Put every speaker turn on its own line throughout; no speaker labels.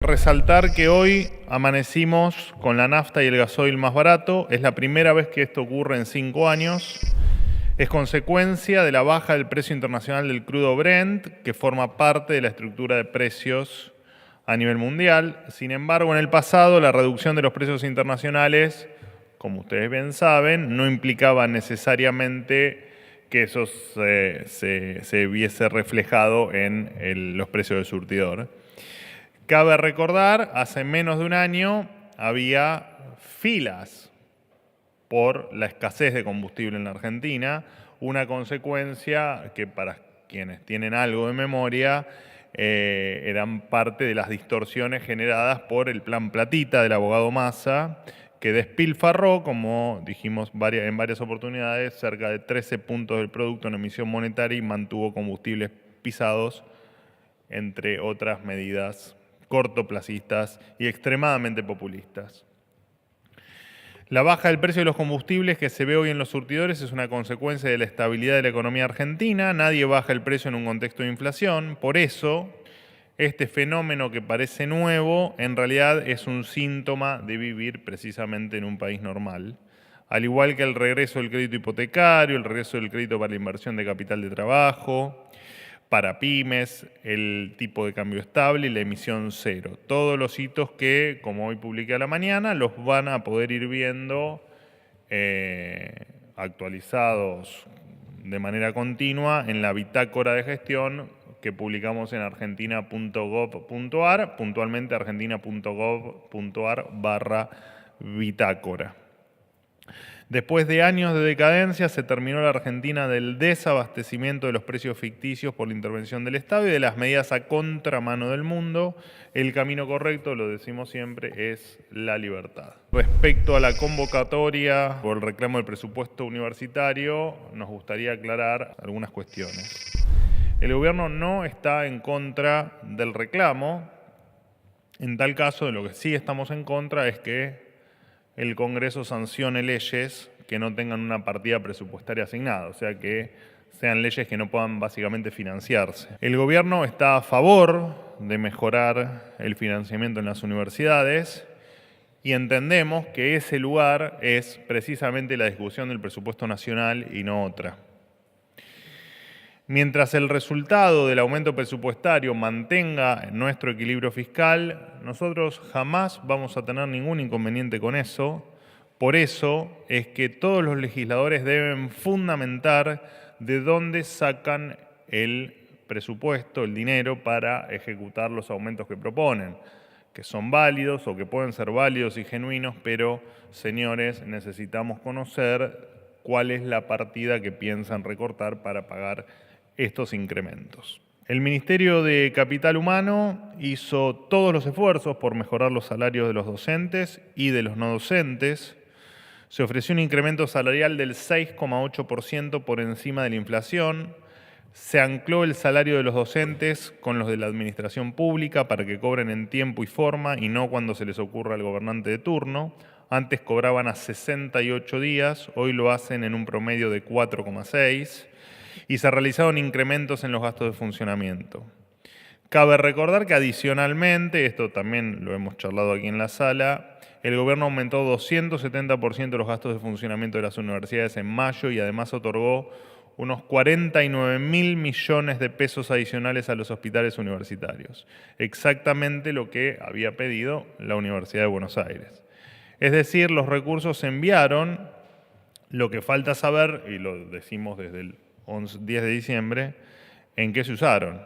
Resaltar que hoy amanecimos con la nafta y el gasoil más barato. Es la primera vez que esto ocurre en 5 años. Es consecuencia de la baja del precio internacional del crudo Brent, que forma parte de la estructura de precios a nivel mundial. Sin embargo, en el pasado, la reducción de los precios internacionales, como ustedes bien saben, no implicaba necesariamente que eso se viese reflejado en los precios del surtidor. Cabe recordar, hace menos de un año había filas por la escasez de combustible en la Argentina, una consecuencia que para quienes tienen algo de memoria eran parte de las distorsiones generadas por el plan Platita del abogado Massa, que despilfarró, como dijimos en varias oportunidades, cerca de 13 puntos del producto en emisión monetaria y mantuvo combustibles pisados, entre otras medidas cortoplacistas y extremadamente populistas. La baja del precio de los combustibles que se ve hoy en los surtidores es una consecuencia de la estabilidad de la economía argentina. Nadie baja el precio en un contexto de inflación. Por eso, este fenómeno que parece nuevo, en realidad es un síntoma de vivir precisamente en un país normal. Al igual que el regreso del crédito hipotecario, el regreso del crédito para la inversión de capital de trabajo, para pymes, el tipo de cambio estable y la emisión cero. Todos los hitos que, como hoy publiqué a la mañana, los van a poder ir viendo actualizados de manera continua en la bitácora de gestión que publicamos en argentina.gov.ar, puntualmente argentina.gov.ar/bitácora. Después de años de decadencia, se terminó la Argentina del desabastecimiento de los precios ficticios por la intervención del Estado y de las medidas a contramano del mundo. El camino correcto, lo decimos siempre, es la libertad. Respecto a la convocatoria por el reclamo del presupuesto universitario, nos gustaría aclarar algunas cuestiones. El gobierno no está en contra del reclamo. En tal caso, de lo que sí estamos en contra es que el Congreso sancione leyes que no tengan una partida presupuestaria asignada, o sea que sean leyes que no puedan básicamente financiarse. El gobierno está a favor de mejorar el financiamiento en las universidades y entendemos que ese lugar es precisamente la discusión del presupuesto nacional y no otra. Mientras el resultado del aumento presupuestario mantenga nuestro equilibrio fiscal, nosotros jamás vamos a tener ningún inconveniente con eso. Por eso es que todos los legisladores deben fundamentar de dónde sacan el presupuesto, el dinero, para ejecutar los aumentos que proponen, que son válidos o que pueden ser válidos y genuinos, pero, señores, necesitamos conocer cuál es la partida que piensan recortar para pagar estos incrementos. El Ministerio de Capital Humano hizo todos los esfuerzos por mejorar los salarios de los docentes y de los no docentes. Se ofreció un incremento salarial del 6,8% por encima de la inflación. Se ancló el salario de los docentes con los de la administración pública para que cobren en tiempo y forma y no cuando se les ocurra al gobernante de turno. Antes cobraban a 68 días, hoy lo hacen en un promedio de 4,6. Y se realizaron incrementos en los gastos de funcionamiento. Cabe recordar que adicionalmente, esto también lo hemos charlado aquí en la sala, el gobierno aumentó 270% los gastos de funcionamiento de las universidades en mayo y además otorgó unos 49.000 millones de pesos adicionales a los hospitales universitarios. Exactamente lo que había pedido la Universidad de Buenos Aires. Es decir, los recursos se enviaron, lo que falta saber, y lo decimos desde el 10 de diciembre, en qué se usaron.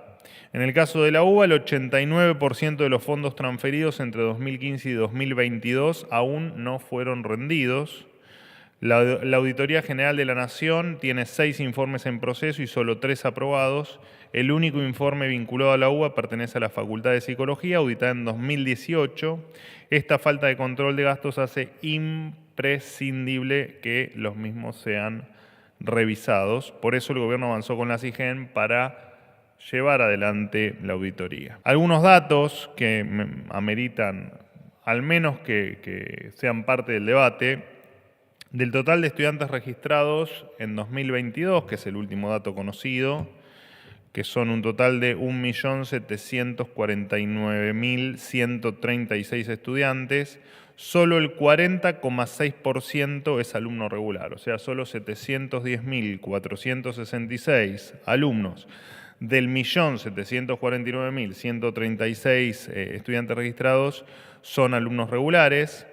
En el caso de la UBA, el 89% de los fondos transferidos entre 2015 y 2022 aún no fueron rendidos. La Auditoría General de la Nación tiene 6 informes en proceso y solo 3 aprobados. El único informe vinculado a la UBA pertenece a la Facultad de Psicología, auditada en 2018. Esta falta de control de gastos hace imprescindible que los mismos sean revisados. Por eso el gobierno avanzó con la SIGEN para llevar adelante la auditoría. Algunos datos que ameritan al menos que sean parte del debate. Del total de estudiantes registrados en 2022, que es el último dato conocido, que son un total de 1.749.136 estudiantes, solo el 40,6% es alumno regular, o sea, solo 710.466 alumnos del 1.749.136 estudiantes registrados son alumnos regulares.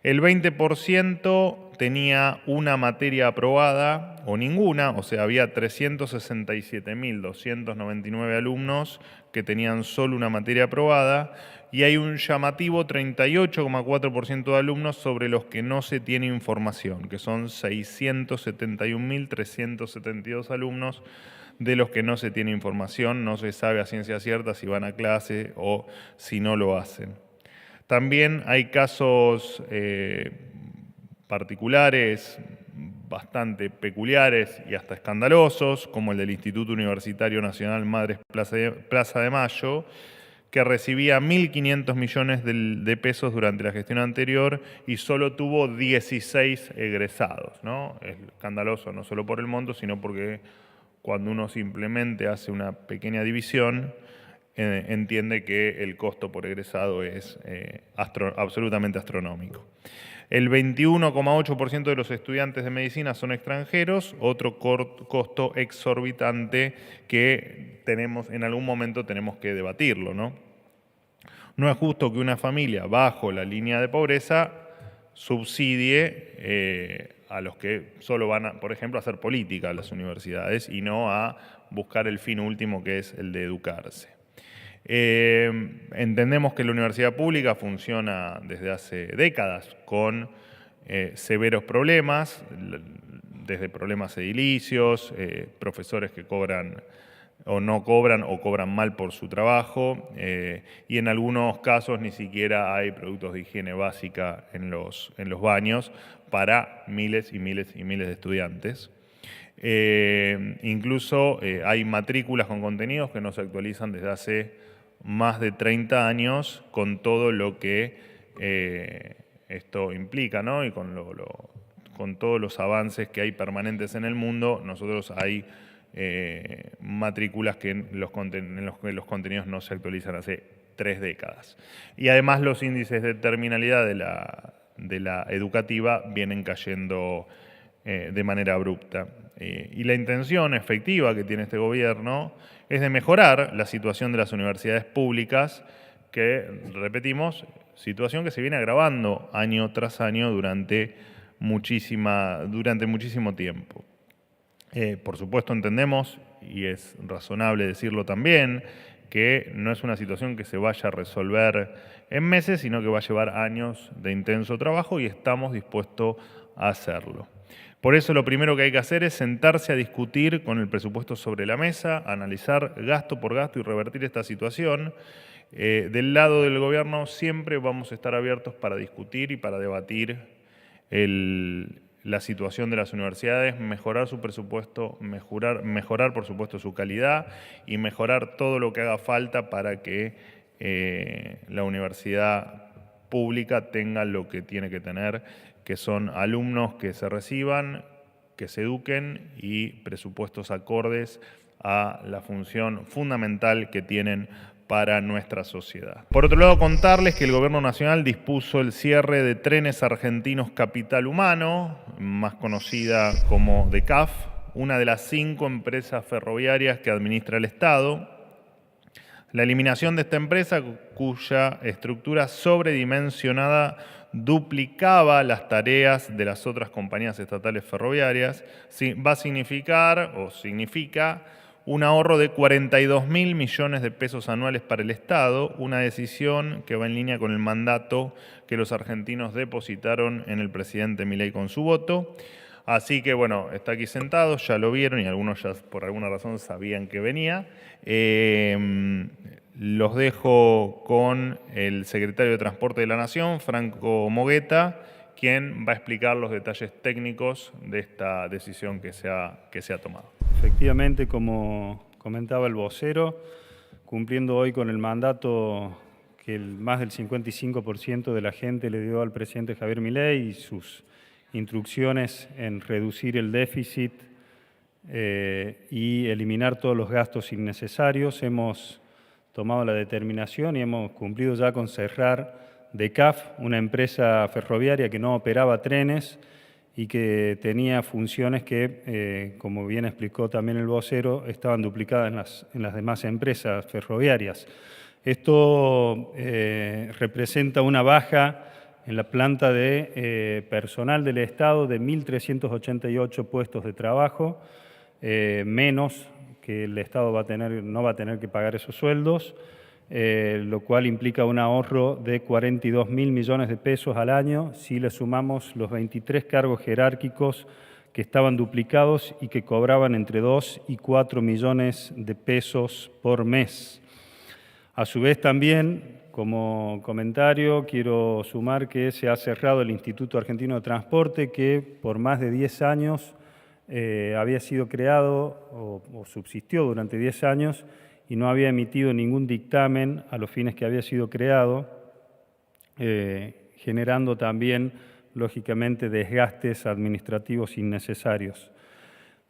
El 20% tenía una materia aprobada o ninguna, o sea, había 367.299 alumnos que tenían solo una materia aprobada, y hay un llamativo 38,4% de alumnos sobre los que no se tiene información, que son 671.372 alumnos de los que no se tiene información, no se sabe a ciencia cierta si van a clase o si no lo hacen. También hay casos particulares bastante peculiares y hasta escandalosos, como el del Instituto Universitario Nacional Madres Plaza de Mayo, que recibía 1.500 millones de pesos durante la gestión anterior y solo tuvo 16 egresados, ¿no? Es escandaloso no solo por el monto, sino porque cuando uno simplemente hace una pequeña división, entiende que el costo por egresado es absolutamente astronómico. El 21,8% de los estudiantes de medicina son extranjeros, otro costo exorbitante que en algún momento tenemos que debatirlo, ¿no? No es justo que una familia bajo la línea de pobreza subsidie a los que solo van, por ejemplo, a hacer política a las universidades y no a buscar el fin último, que es el de educarse. Entendemos que la universidad pública funciona desde hace décadas con severos problemas, desde problemas edilicios, profesores que cobran o no cobran o cobran mal por su trabajo, y en algunos casos ni siquiera hay productos de higiene básica en los baños para miles y miles y miles de estudiantes. Incluso hay matrículas con contenidos que no se actualizan desde hace más de 30 años, con todo lo que esto implica, ¿no? Y con todos los avances que hay permanentes en el mundo. Nosotros hay matrículas en los que los contenidos no se actualizan hace 3 décadas. Y además los índices de terminalidad de la educativa vienen cayendo de manera abrupta. Y la intención efectiva que tiene este gobierno es de mejorar la situación de las universidades públicas, que, repetimos, situación que se viene agravando año tras año durante muchísimo tiempo. Por supuesto entendemos, y es razonable decirlo también, que no es una situación que se vaya a resolver en meses, sino que va a llevar años de intenso trabajo, y estamos dispuestos a hacerlo. Por eso lo primero que hay que hacer es sentarse a discutir con el presupuesto sobre la mesa, analizar gasto por gasto y revertir esta situación. Del lado del gobierno siempre vamos a estar abiertos para discutir y para debatir la situación de las universidades, mejorar su presupuesto, mejorar por supuesto su calidad y mejorar todo lo que haga falta para que la universidad pública tenga lo que tiene que tener, que son alumnos que se reciban, que se eduquen y presupuestos acordes a la función fundamental que tienen para nuestra sociedad. Por otro lado, contarles que el Gobierno Nacional dispuso el cierre de Trenes Argentinos Capital Humano, más conocida como DECAF, una de las 5 empresas ferroviarias que administra el Estado. La eliminación de esta empresa, cuya estructura sobredimensionada duplicaba las tareas de las otras compañías estatales ferroviarias, va a significa un ahorro de 42.000 millones de pesos anuales para el Estado, una decisión que va en línea con el mandato que los argentinos depositaron en el presidente Milei con su voto. Así que bueno, está aquí sentado, ya lo vieron y algunos ya por alguna razón sabían que venía. Los dejo con el secretario de Transporte de la Nación, Franco Mogueta, quien va a explicar los detalles técnicos de esta decisión que se ha tomado.
Efectivamente, como comentaba el vocero, cumpliendo hoy con el mandato que más del 55% de la gente le dio al presidente Javier Milei y sus instrucciones en reducir el déficit y eliminar todos los gastos innecesarios. Hemos tomado la determinación y hemos cumplido ya con cerrar DECAF, una empresa ferroviaria que no operaba trenes y que tenía funciones que, como bien explicó también el vocero, estaban duplicadas en las demás empresas ferroviarias. Esto representa una baja en la planta de personal del Estado de 1.388 puestos de trabajo, menos que el Estado no va a tener que pagar esos sueldos, lo cual implica un ahorro de 42.000 millones de pesos al año si le sumamos los 23 cargos jerárquicos que estaban duplicados y que cobraban entre 2 y 4 millones de pesos por mes. A su vez también, como comentario, quiero sumar que se ha cerrado el Instituto Argentino de Transporte, que por más de 10 años había sido creado o subsistió durante 10 años y no había emitido ningún dictamen a los fines que había sido creado, generando también, lógicamente, desgastes administrativos innecesarios.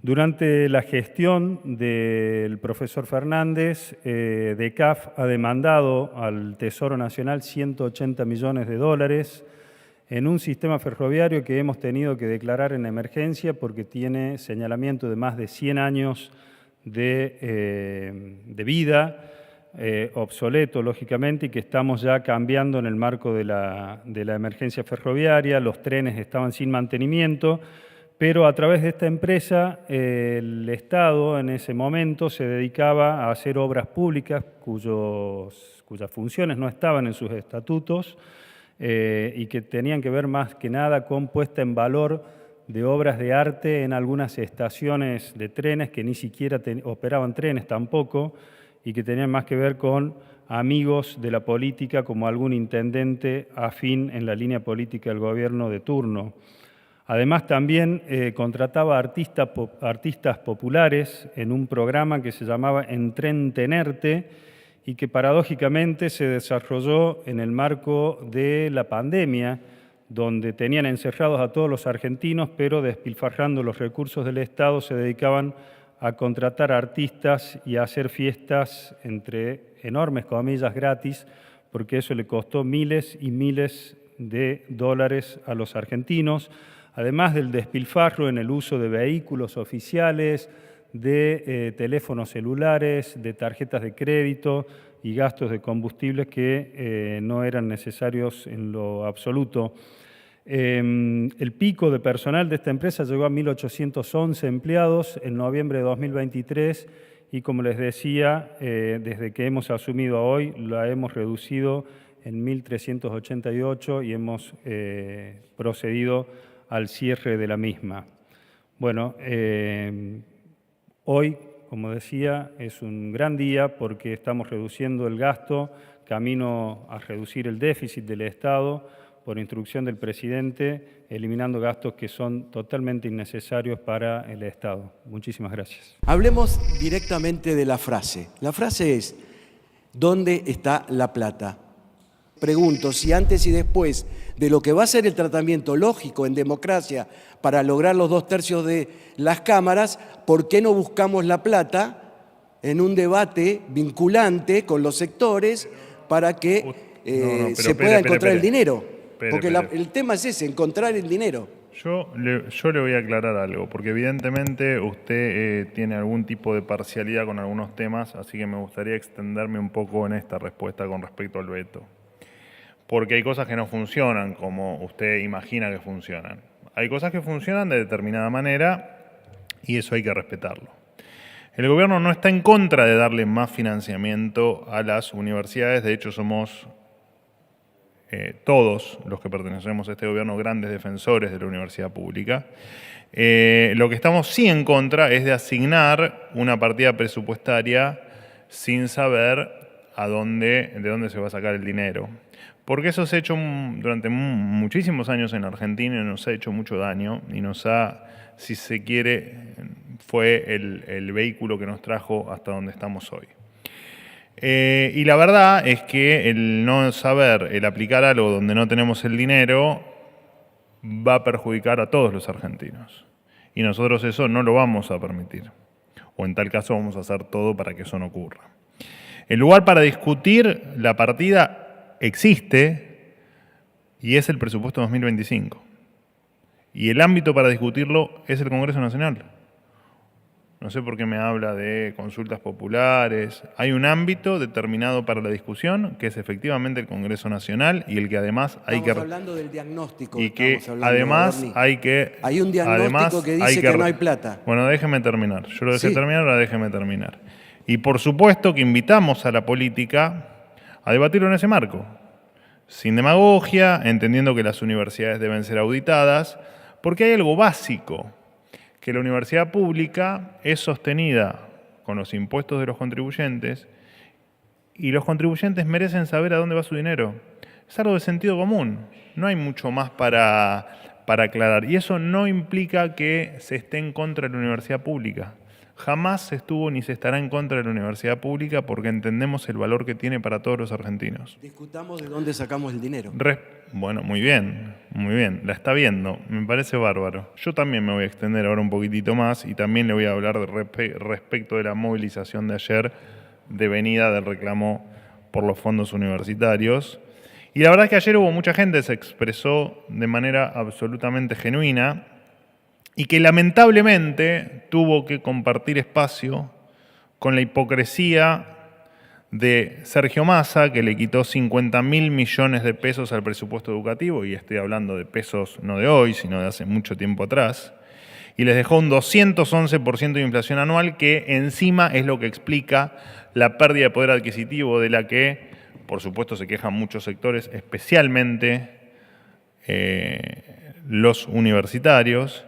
Durante la gestión del profesor Fernández, DECAF ha demandado al Tesoro Nacional 180 millones de dólares en un sistema ferroviario que hemos tenido que declarar en emergencia porque tiene señalamiento de más de 100 años de vida, obsoleto lógicamente, y que estamos ya cambiando en el marco de la emergencia ferroviaria. Los trenes estaban sin mantenimiento, pero a través de esta empresa el Estado en ese momento se dedicaba a hacer obras públicas cuyas funciones no estaban en sus estatutos y que tenían que ver más que nada con puesta en valor de obras de arte en algunas estaciones de trenes que ni siquiera operaban trenes tampoco y que tenían más que ver con amigos de la política como algún intendente afín en la línea política del gobierno de turno. Además también contrataba artistas populares en un programa que se llamaba Entretenerte y que paradójicamente se desarrolló en el marco de la pandemia, donde tenían encerrados a todos los argentinos, pero despilfarrando los recursos del Estado se dedicaban a contratar artistas y a hacer fiestas, entre enormes comillas, gratis, porque eso le costó miles y miles de dólares a los argentinos, además del despilfarro en el uso de vehículos oficiales, de teléfonos celulares, de tarjetas de crédito y gastos de combustibles que no eran necesarios en lo absoluto. El pico de personal de esta empresa llegó a 1.811 empleados en noviembre de 2023 y, como les decía, desde que hemos asumido a hoy, la hemos reducido en 1.388 y hemos procedido al cierre de la misma. Bueno, hoy, como decía, es un gran día porque estamos reduciendo el gasto, camino a reducir el déficit del Estado, por instrucción del presidente, eliminando gastos que son totalmente innecesarios para el Estado. Muchísimas gracias.
Hablemos directamente de la frase. La frase es, ¿dónde está la plata? Pregunto si antes y después de lo que va a ser el tratamiento lógico en democracia para lograr los 2/3 de las cámaras, ¿por qué no buscamos la plata en un debate vinculante con los sectores para que se pueda encontrar el dinero? Porque el tema es ese, encontrar el dinero.
Yo le voy a aclarar algo, porque evidentemente usted tiene algún tipo de parcialidad con algunos temas, así que me gustaría extenderme un poco en esta respuesta con respecto al veto. Porque hay cosas que no funcionan como usted imagina que funcionan. Hay cosas que funcionan de determinada manera y eso hay que respetarlo. El gobierno no está en contra de darle más financiamiento a las universidades, de hecho somos todos los que pertenecemos a este gobierno grandes defensores de la universidad pública. Lo que estamos sí en contra es de asignar una partida presupuestaria sin saber de dónde se va a sacar el dinero. Porque eso se ha hecho durante muchísimos años en Argentina y nos ha hecho mucho daño y nos ha, si se quiere, fue el vehículo que nos trajo hasta donde estamos hoy. Y la verdad es que el no saber, el aplicar algo donde no tenemos el dinero, va a perjudicar a todos los argentinos. Y nosotros eso no lo vamos a permitir. O en tal caso vamos a hacer todo para que eso no ocurra. El lugar para discutir la partida existe y es el presupuesto 2025. Y el ámbito para discutirlo es el Congreso Nacional. No sé por qué me habla de consultas populares. Hay un ámbito determinado para la discusión, que es efectivamente el Congreso Nacional, y el que además hay que...
Estamos hablando del diagnóstico.
Y que
hablando,
además
Bernie.
hay que...
Hay un diagnóstico que dice que no hay plata.
Bueno, déjeme terminar. Yo lo dejé
Sí.
terminar, ahora déjeme terminar. Y por supuesto que invitamos a la política a debatirlo en ese marco. Sin demagogia, entendiendo que las universidades deben ser auditadas, porque hay algo básico, que la universidad pública es sostenida con los impuestos de los contribuyentes y los contribuyentes merecen saber a dónde va su dinero. Es algo de sentido común, no hay mucho más para aclarar. Y eso no implica que se esté en contra de la universidad pública. Jamás se estuvo ni se estará en contra de la universidad pública porque entendemos el valor que tiene para todos los argentinos.
Discutamos de dónde sacamos el dinero.
Bueno, muy bien, la está viendo, me parece bárbaro. Yo también me voy a extender ahora un poquitito más y también le voy a hablar respecto de la movilización de ayer de venida del reclamo por los fondos universitarios. Y la verdad es que ayer hubo mucha gente que se expresó de manera absolutamente genuina y que lamentablemente tuvo que compartir espacio con la hipocresía de Sergio Massa, que le quitó 50.000 millones de pesos al presupuesto educativo, y estoy hablando de pesos no de hoy, sino de hace mucho tiempo atrás, y les dejó un 211% de inflación anual, que encima es lo que explica la pérdida de poder adquisitivo de la que, por supuesto, se quejan muchos sectores, especialmente los universitarios.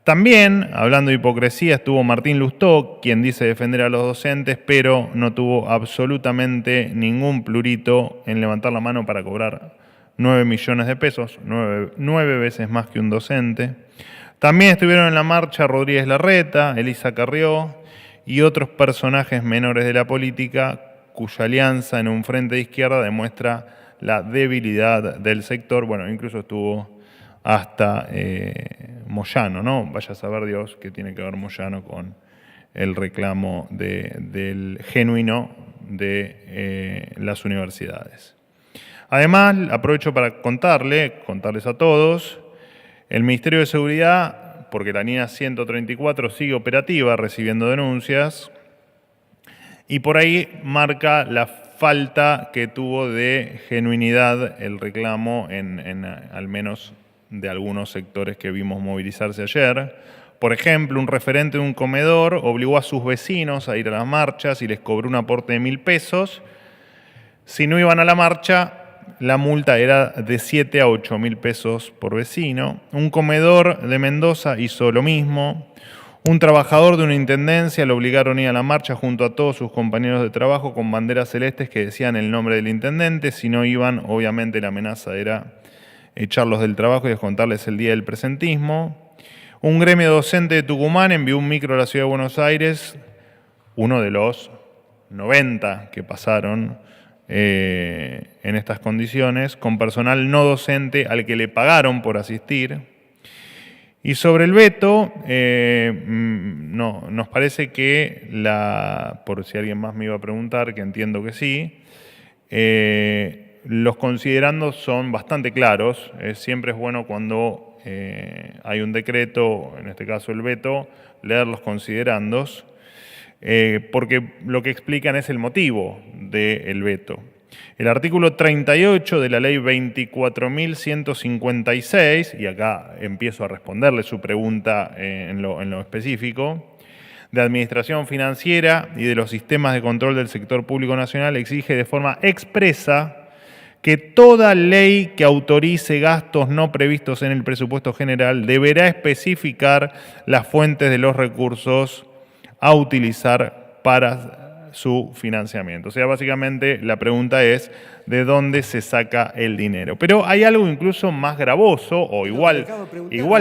También, hablando de hipocresía, estuvo Martín Lustó, quien dice defender a los docentes, pero no tuvo absolutamente ningún plurito en levantar la mano para cobrar 9 millones de pesos, 9 veces más que un docente. También estuvieron en la marcha Rodríguez Larreta, Elisa Carrió y otros personajes menores de la política cuya alianza en un frente de izquierda demuestra la debilidad del sector. Bueno, incluso estuvo hasta Moyano, ¿no? Vaya a saber Dios qué tiene que ver Moyano con el reclamo del genuino de las universidades. Además, aprovecho para contarles a todos, el Ministerio de Seguridad, porque la línea 134 sigue operativa recibiendo denuncias, y por ahí marca la falta que tuvo de genuinidad el reclamo en al menos de algunos sectores que vimos movilizarse ayer. Por ejemplo, un referente de un comedor obligó a sus vecinos a ir a las marchas y les cobró un aporte de 1.000 pesos. Si no iban a la marcha, la multa era de 7 a 8.000 pesos por vecino. Un comedor de Mendoza hizo lo mismo. Un trabajador de una intendencia lo obligaron a ir a la marcha junto a todos sus compañeros de trabajo con banderas celestes que decían el nombre del intendente. Si no iban, obviamente la amenaza era echarlos del trabajo y descontarles el día del presentismo. Un gremio docente de Tucumán envió un micro a la ciudad de Buenos Aires, uno de los 90 que pasaron en estas condiciones, con personal no docente al que le pagaron por asistir. Y sobre el veto, nos parece que, por si alguien más me iba a preguntar, que entiendo que sí, los considerandos son bastante claros. Siempre es bueno cuando hay un decreto, en este caso el veto, leer los considerandos, porque lo que explican es el motivo del veto. El artículo 38 de la ley 24.156, y acá empiezo a responderle su pregunta en lo específico, de Administración Financiera y de los sistemas de control del sector público nacional, exige de forma expresa que toda ley que autorice gastos no previstos en el presupuesto general deberá especificar las fuentes de los recursos a utilizar para su financiamiento. O sea, básicamente la pregunta es ¿de dónde se saca el dinero? Pero hay algo incluso más gravoso o igual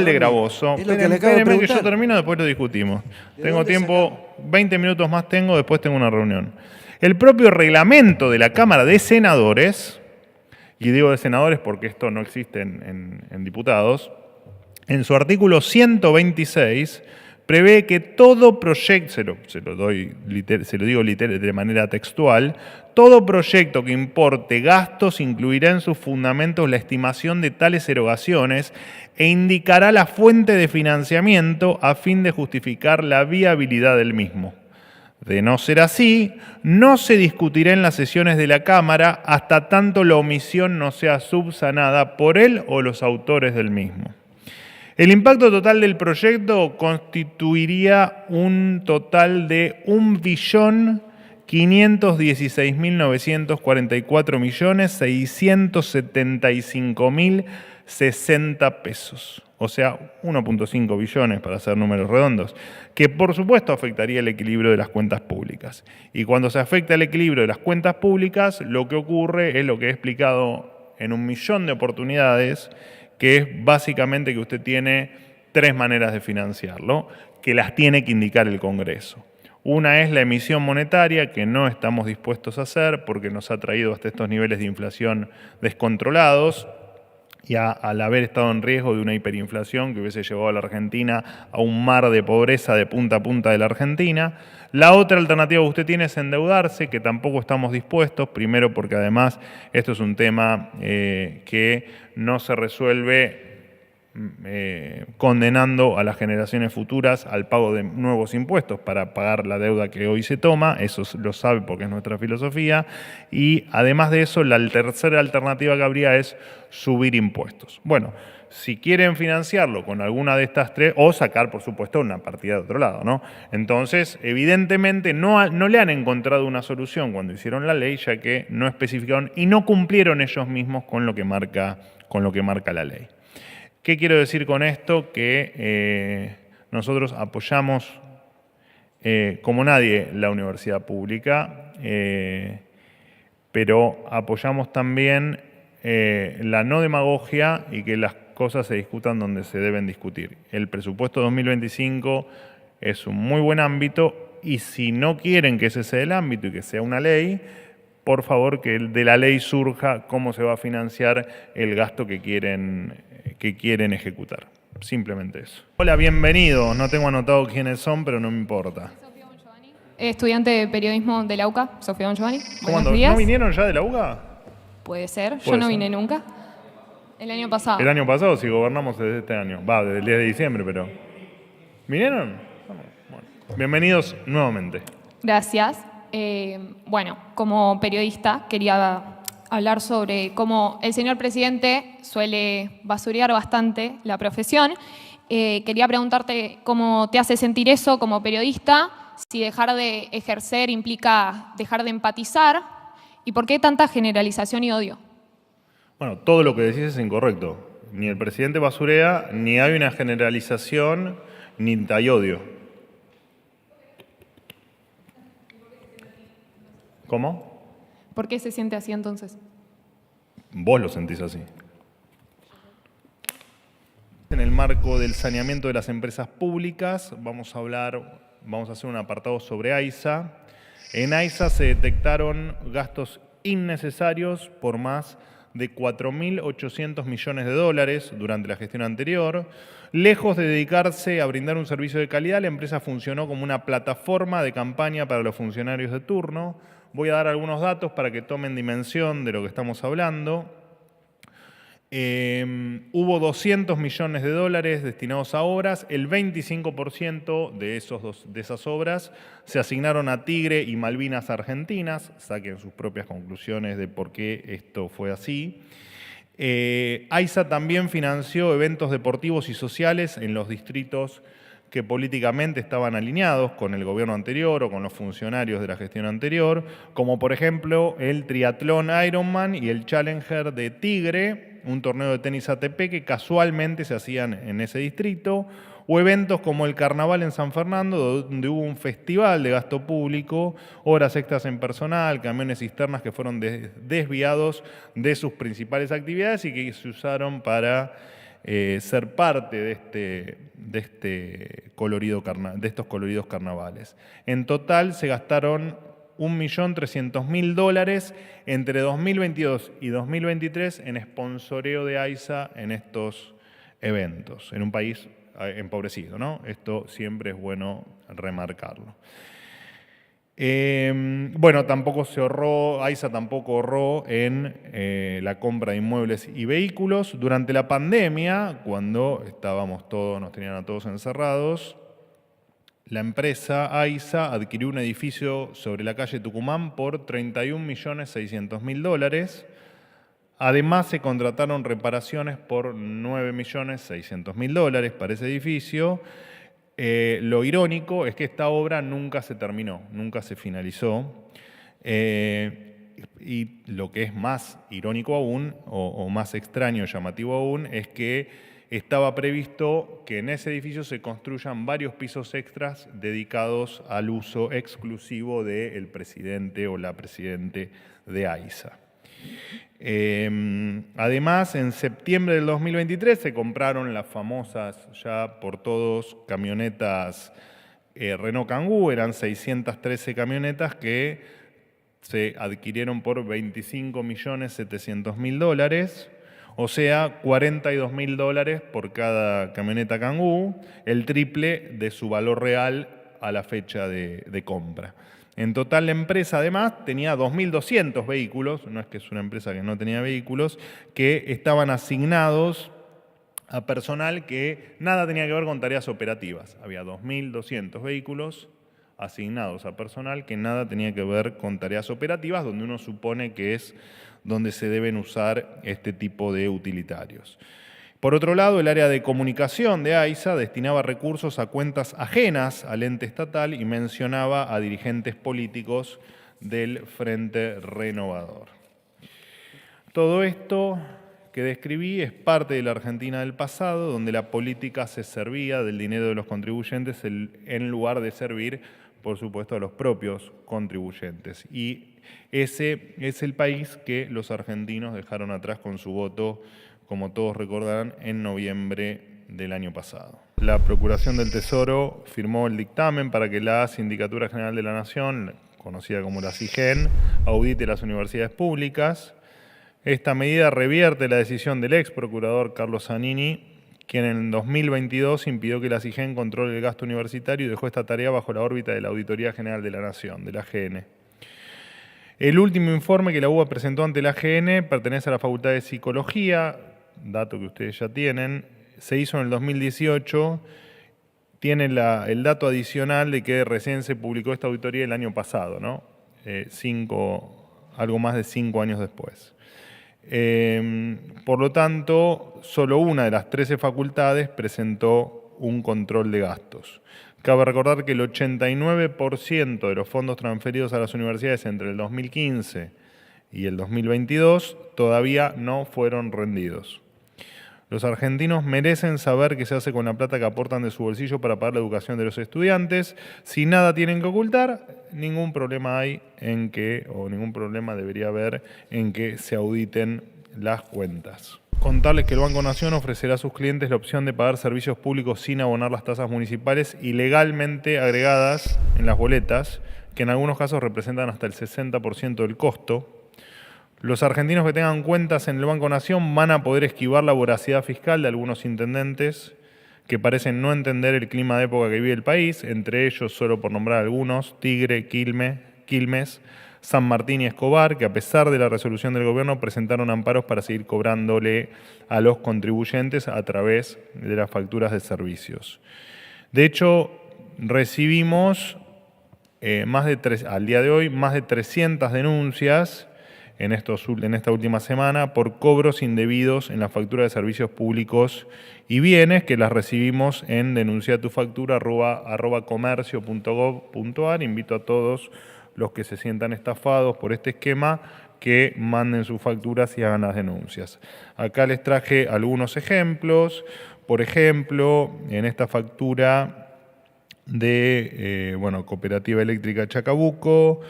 de gravoso. Espérenme que yo termino, después lo discutimos. Tengo tiempo, 20 minutos más tengo, después tengo una reunión. El propio reglamento de la Cámara de Senadores, y digo de senadores porque esto no existe en diputados, en su artículo 126, prevé que todo proyecto, se lo digo de manera textual, todo proyecto que importe gastos incluirá en sus fundamentos la estimación de tales erogaciones e indicará la fuente de financiamiento a fin de justificar la viabilidad del mismo. De no ser así, no se discutirá en las sesiones de la Cámara hasta tanto la omisión no sea subsanada por él o los autores del mismo. El impacto total del proyecto constituiría un total de 1.594.675.060 pesos. O sea, 1.5 billones para hacer números redondos, que por supuesto afectaría el equilibrio de las cuentas públicas. Y cuando se afecta el equilibrio de las cuentas públicas, lo que ocurre es lo que he explicado en 1.000.000 de oportunidades, que es básicamente que usted tiene 3 maneras de financiarlo, que las tiene que indicar el Congreso. Una es la emisión monetaria, que no estamos dispuestos a hacer porque nos ha traído hasta estos niveles de inflación descontrolados y al haber estado en riesgo de una hiperinflación que hubiese llevado a la Argentina a un mar de pobreza de punta a punta de la Argentina. La otra alternativa que usted tiene es endeudarse, que tampoco estamos dispuestos, primero porque además esto es un tema que no se resuelve condenando a las generaciones futuras al pago de nuevos impuestos para pagar la deuda que hoy se toma, eso lo sabe porque es nuestra filosofía, y además de eso la tercera alternativa que habría es subir impuestos. Bueno, si quieren financiarlo con alguna de estas 3, o sacar, por supuesto, una partida de otro lado, ¿no? Entonces, evidentemente, no le han encontrado una solución cuando hicieron la ley, ya que no especificaron y no cumplieron ellos mismos con lo que marca la ley. ¿Qué quiero decir con esto? Que nosotros apoyamos como nadie la universidad pública, pero apoyamos también la no demagogia y que las cosas se discutan donde se deben discutir. El presupuesto 2025 es un muy buen ámbito y si no quieren que ese sea el ámbito y que sea una ley, por favor que de la ley surja cómo se va a financiar el gasto que quieren ejecutar. Simplemente eso. Hola, bienvenidos. No tengo anotado quiénes son, pero no me importa.
Sofía Bongiovanni, estudiante de periodismo de la UCA. Sofía Bongiovanni.
¿Cómo
Buenos días.
¿No vinieron ya de la UCA?
Puede ser. Yo
Puede
no
ser.
vine nunca. El año pasado.
El año pasado, si gobernamos desde este año. Va, desde el 10 de diciembre, pero... ¿Vinieron? Bueno. Bienvenidos nuevamente.
Gracias. Bueno, como periodista quería hablar sobre cómo el señor presidente suele basurear bastante la profesión. Quería preguntarte cómo te hace sentir eso como periodista, si dejar de ejercer implica dejar de empatizar y por qué tanta generalización y odio.
Bueno, todo lo que decís es incorrecto. Ni el presidente basurea, ni hay una generalización, ni hay odio. ¿Cómo?
¿Por qué se siente así entonces?
Vos lo sentís así. En el marco del saneamiento de las empresas públicas, vamos a hacer un apartado sobre AISA. En AISA se detectaron gastos innecesarios por más de 4.800 millones de dólares durante la gestión anterior. Lejos de dedicarse a brindar un servicio de calidad, la empresa funcionó como una plataforma de campaña para los funcionarios de turno. Voy a dar algunos datos para que tomen dimensión de lo que estamos hablando. Hubo 200 millones de dólares destinados a obras. El 25% de esas obras se asignaron a Tigre y Malvinas Argentinas. Saquen sus propias conclusiones de por qué esto fue así. AISA también financió eventos deportivos y sociales en los distritos que políticamente estaban alineados con el gobierno anterior o con los funcionarios de la gestión anterior, como por ejemplo el triatlón Ironman y el Challenger de Tigre, un torneo de tenis ATP que casualmente se hacían en ese distrito, o eventos como el Carnaval en San Fernando, donde hubo un festival de gasto público, horas extras en personal, camiones cisternas que fueron desviados de sus principales actividades y que se usaron para ser parte de estos coloridos carnavales. En total se gastaron 1.300.000 dólares entre 2022 y 2023 en sponsoreo de AISA en estos eventos en un país empobrecido, ¿no? Esto siempre es bueno remarcarlo. Bueno, tampoco se ahorró, AISA tampoco ahorró en la compra de inmuebles y vehículos. Durante la pandemia, cuando nos tenían a todos encerrados, la empresa AISA adquirió un edificio sobre la calle Tucumán por $31.600.000. Además, se contrataron reparaciones por $9.600.000 para ese edificio. Lo irónico es que esta obra nunca se terminó, nunca se finalizó. Y lo que es más irónico aún, o más extraño, llamativo aún, es que estaba previsto que en ese edificio se construyan varios pisos extras dedicados al uso exclusivo del presidente o la presidente de AISA. Además, en septiembre del 2023 se compraron las famosas, ya por todos, camionetas Renault Kangoo. Eran 613 camionetas que se adquirieron por $25.700.000, o sea, $42.000 por cada camioneta Kangoo, el triple de su valor real a la fecha de compra. En total, la empresa, además, tenía 2.200 vehículos, no es que es una empresa que no tenía vehículos, que estaban asignados a personal que nada tenía que ver con tareas operativas. Había 2.200 vehículos asignados a personal que nada tenía que ver con tareas operativas, donde uno supone que es donde se deben usar este tipo de utilitarios. Por otro lado, el área de comunicación de AISA destinaba recursos a cuentas ajenas al ente estatal y mencionaba a dirigentes políticos del Frente Renovador. Todo esto que describí es parte de la Argentina del pasado, donde la política se servía del dinero de los contribuyentes en lugar de servir, por supuesto, a los propios contribuyentes. Y ese es el país que los argentinos dejaron atrás con su voto, como todos recordarán, en noviembre del año pasado. La Procuración del Tesoro firmó el dictamen para que la Sindicatura General de la Nación, conocida como la SIGEN, audite las universidades públicas. Esta medida revierte la decisión del ex procurador Carlos Zanini, quien en 2022 impidió que la SIGEN controle el gasto universitario y dejó esta tarea bajo la órbita de la Auditoría General de la Nación, de la AGN. El último informe que la UBA presentó ante la AGN pertenece a la Facultad de Psicología, dato que ustedes ya tienen, se hizo en el 2018, tiene el dato adicional de que recién se publicó esta auditoría el año pasado, ¿no? Algo más de 5 años después. Por lo tanto, solo una de las 13 facultades presentó un control de gastos. Cabe recordar que el 89% de los fondos transferidos a las universidades entre el 2015 y el 2022 todavía no fueron rendidos. Los argentinos merecen saber qué se hace con la plata que aportan de su bolsillo para pagar la educación de los estudiantes. Si nada tienen que ocultar, ningún problema ningún problema debería haber en que se auditen las cuentas. Contarles que el Banco Nación ofrecerá a sus clientes la opción de pagar servicios públicos sin abonar las tasas municipales ilegalmente agregadas en las boletas, que en algunos casos representan hasta el 60% del costo. Los argentinos que tengan cuentas en el Banco Nación van a poder esquivar la voracidad fiscal de algunos intendentes que parecen no entender el clima de época que vive el país, entre ellos, solo por nombrar algunos, Tigre, Quilmes, San Martín y Escobar, que a pesar de la resolución del gobierno presentaron amparos para seguir cobrándole a los contribuyentes a través de las facturas de servicios. De hecho, recibimos al día de hoy más de 300 denuncias en esta última semana por cobros indebidos en la factura de servicios públicos y bienes, que las recibimos en denunciatufactura@comercio.gov.ar. Invito a todos los que se sientan estafados por este esquema que manden sus facturas y hagan las denuncias. Acá les traje algunos ejemplos. Por ejemplo, en esta factura de Cooperativa Eléctrica Chacabuco,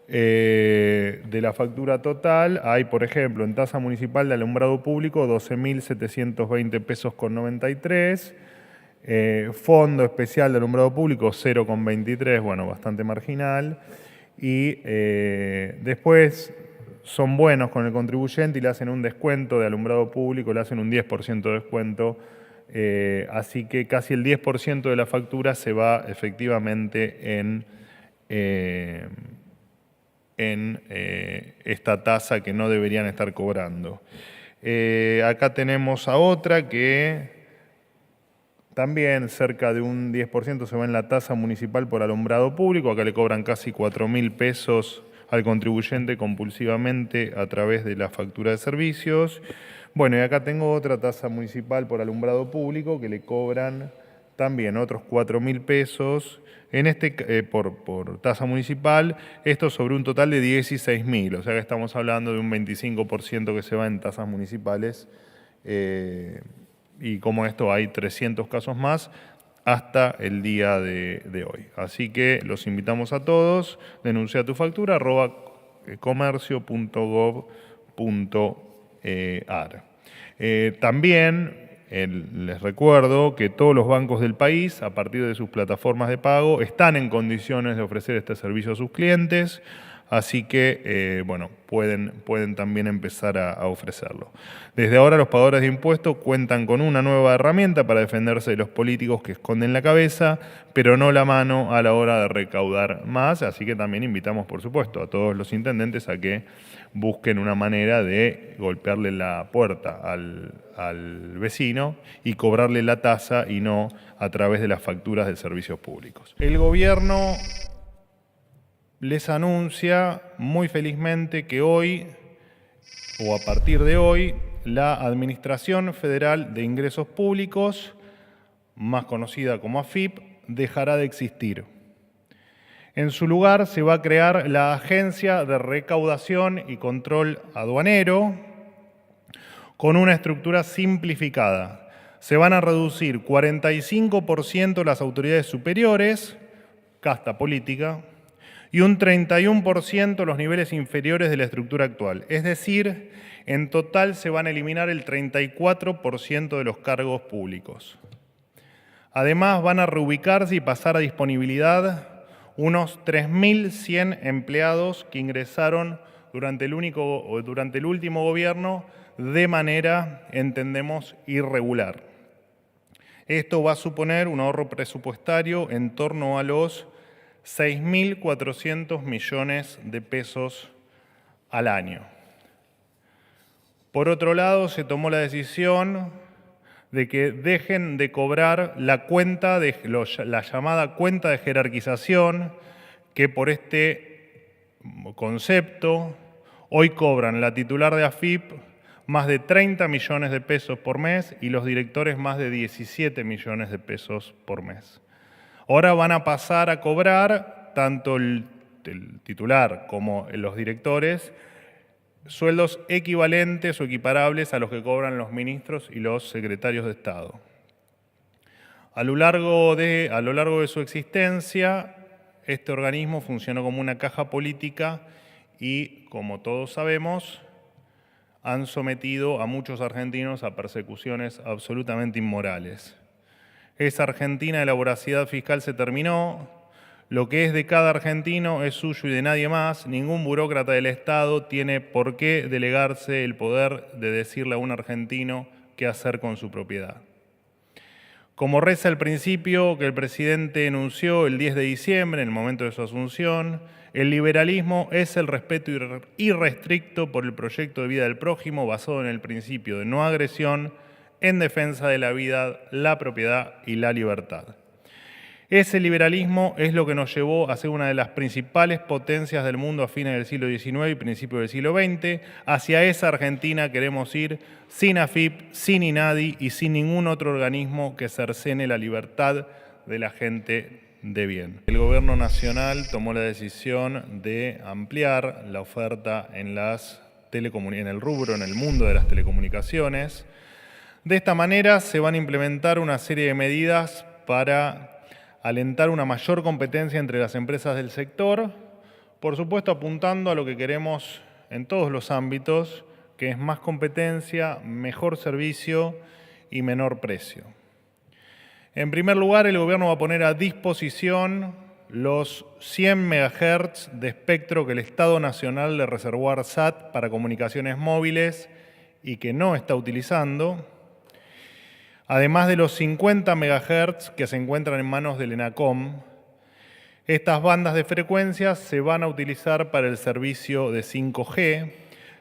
de la factura total, hay, por ejemplo, en tasa municipal de alumbrado público, 12.720 pesos con 93, fondo especial de alumbrado público, 0,23, bastante marginal, y después son buenos con el contribuyente y le hacen un descuento de alumbrado público, le hacen un 10% de descuento Así que casi el 10% de la factura se va efectivamente en esta tasa que no deberían estar cobrando. Acá tenemos a otra que también cerca de un 10% se va en la tasa municipal por alumbrado público. Acá le cobran casi 4.000 pesos al contribuyente compulsivamente a través de la factura de servicios. Bueno, y acá tengo otra tasa municipal por alumbrado público que le cobran también otros 4.000 pesos por tasa municipal, esto sobre un total de 16.000, o sea que estamos hablando de un 25% que se va en tasas municipales, y como esto hay 300 casos más hasta el día de hoy. Así que los invitamos a todos, denuncia tu factura, @comercio.gov.ar. También les recuerdo que todos los bancos del país, a partir de sus plataformas de pago, están en condiciones de ofrecer este servicio a sus clientes, así que bueno, pueden también empezar a ofrecerlo. Desde ahora los pagadores de impuestos cuentan con una nueva herramienta para defenderse de los políticos que esconden la cabeza, pero no la mano a la hora de recaudar más, así que también invitamos, por supuesto, a todos los intendentes a que busquen una manera de golpearle la puerta al vecino y cobrarle la tasa y no a través de las facturas de servicios públicos. El gobierno les anuncia muy felizmente que hoy, o a partir de hoy, la Administración Federal de Ingresos Públicos, más conocida como AFIP, dejará de existir. En su lugar se va a crear la Agencia de Recaudación y Control Aduanero con una estructura simplificada. Se van a reducir 45% las autoridades superiores, casta política, y un 31% los niveles inferiores de la estructura actual. Es decir, en total se van a eliminar el 34% de los cargos públicos. Además, van a reubicarse y pasar a disponibilidad unos 3.100 empleados que ingresaron durante el último gobierno de manera, entendemos, irregular. Esto va a suponer un ahorro presupuestario en torno a los 6.400 millones de pesos al año. Por otro lado, se tomó la decisión de que dejen de cobrar la llamada cuenta de jerarquización, que por este concepto hoy cobran la titular de AFIP más de 30 millones de pesos por mes y los directores más de 17 millones de pesos por mes. Ahora van a pasar a cobrar tanto el titular como los directores sueldos equivalentes o equiparables a los que cobran los ministros y los secretarios de Estado. A lo largo de su existencia, este organismo funcionó como una caja política y, como todos sabemos, han sometido a muchos argentinos a persecuciones absolutamente inmorales. Esa Argentina de la voracidad fiscal se terminó. Lo que es de cada argentino es suyo y de nadie más. Ningún burócrata del Estado tiene por qué delegarse el poder de decirle a un argentino qué hacer con su propiedad. Como reza el principio que el presidente enunció el 10 de diciembre, en el momento de su asunción, el liberalismo es el respeto irrestricto por el proyecto de vida del prójimo basado en el principio de no agresión, en defensa de la vida, la propiedad y la libertad. Ese liberalismo es lo que nos llevó a ser una de las principales potencias del mundo a fines del siglo XIX y principios del siglo XX. Hacia esa Argentina queremos ir sin AFIP, sin INADI y sin ningún otro organismo que cercene la libertad de la gente de bien. El Gobierno Nacional tomó la decisión de ampliar la oferta en el rubro, en el mundo de las telecomunicaciones. De esta manera se van a implementar una serie de medidas para alentar una mayor competencia entre las empresas del sector, por supuesto apuntando a lo que queremos en todos los ámbitos, que es más competencia, mejor servicio y menor precio. En primer lugar, el gobierno va a poner a disposición los 100 MHz de espectro que el Estado Nacional le reservó a ARSAT para comunicaciones móviles y que no está utilizando. Además de los 50 MHz que se encuentran en manos del ENACOM, estas bandas de frecuencias se van a utilizar para el servicio de 5G.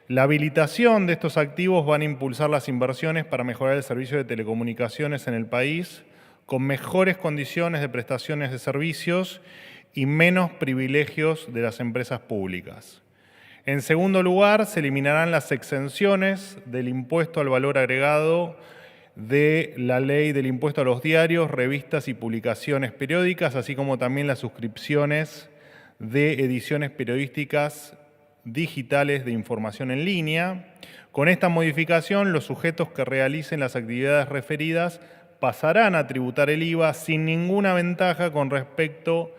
La habilitación de estos activos van a impulsar las inversiones para mejorar el servicio de telecomunicaciones en el país, con mejores condiciones de prestaciones de servicios y menos privilegios de las empresas públicas. En segundo lugar, se eliminarán las exenciones del impuesto al valor agregado de la ley del impuesto a los diarios, revistas y publicaciones periódicas, así como también las suscripciones de ediciones periodísticas digitales de información en línea. Con esta modificación, los sujetos que realicen las actividades referidas pasarán a tributar el IVA sin ninguna ventaja con respecto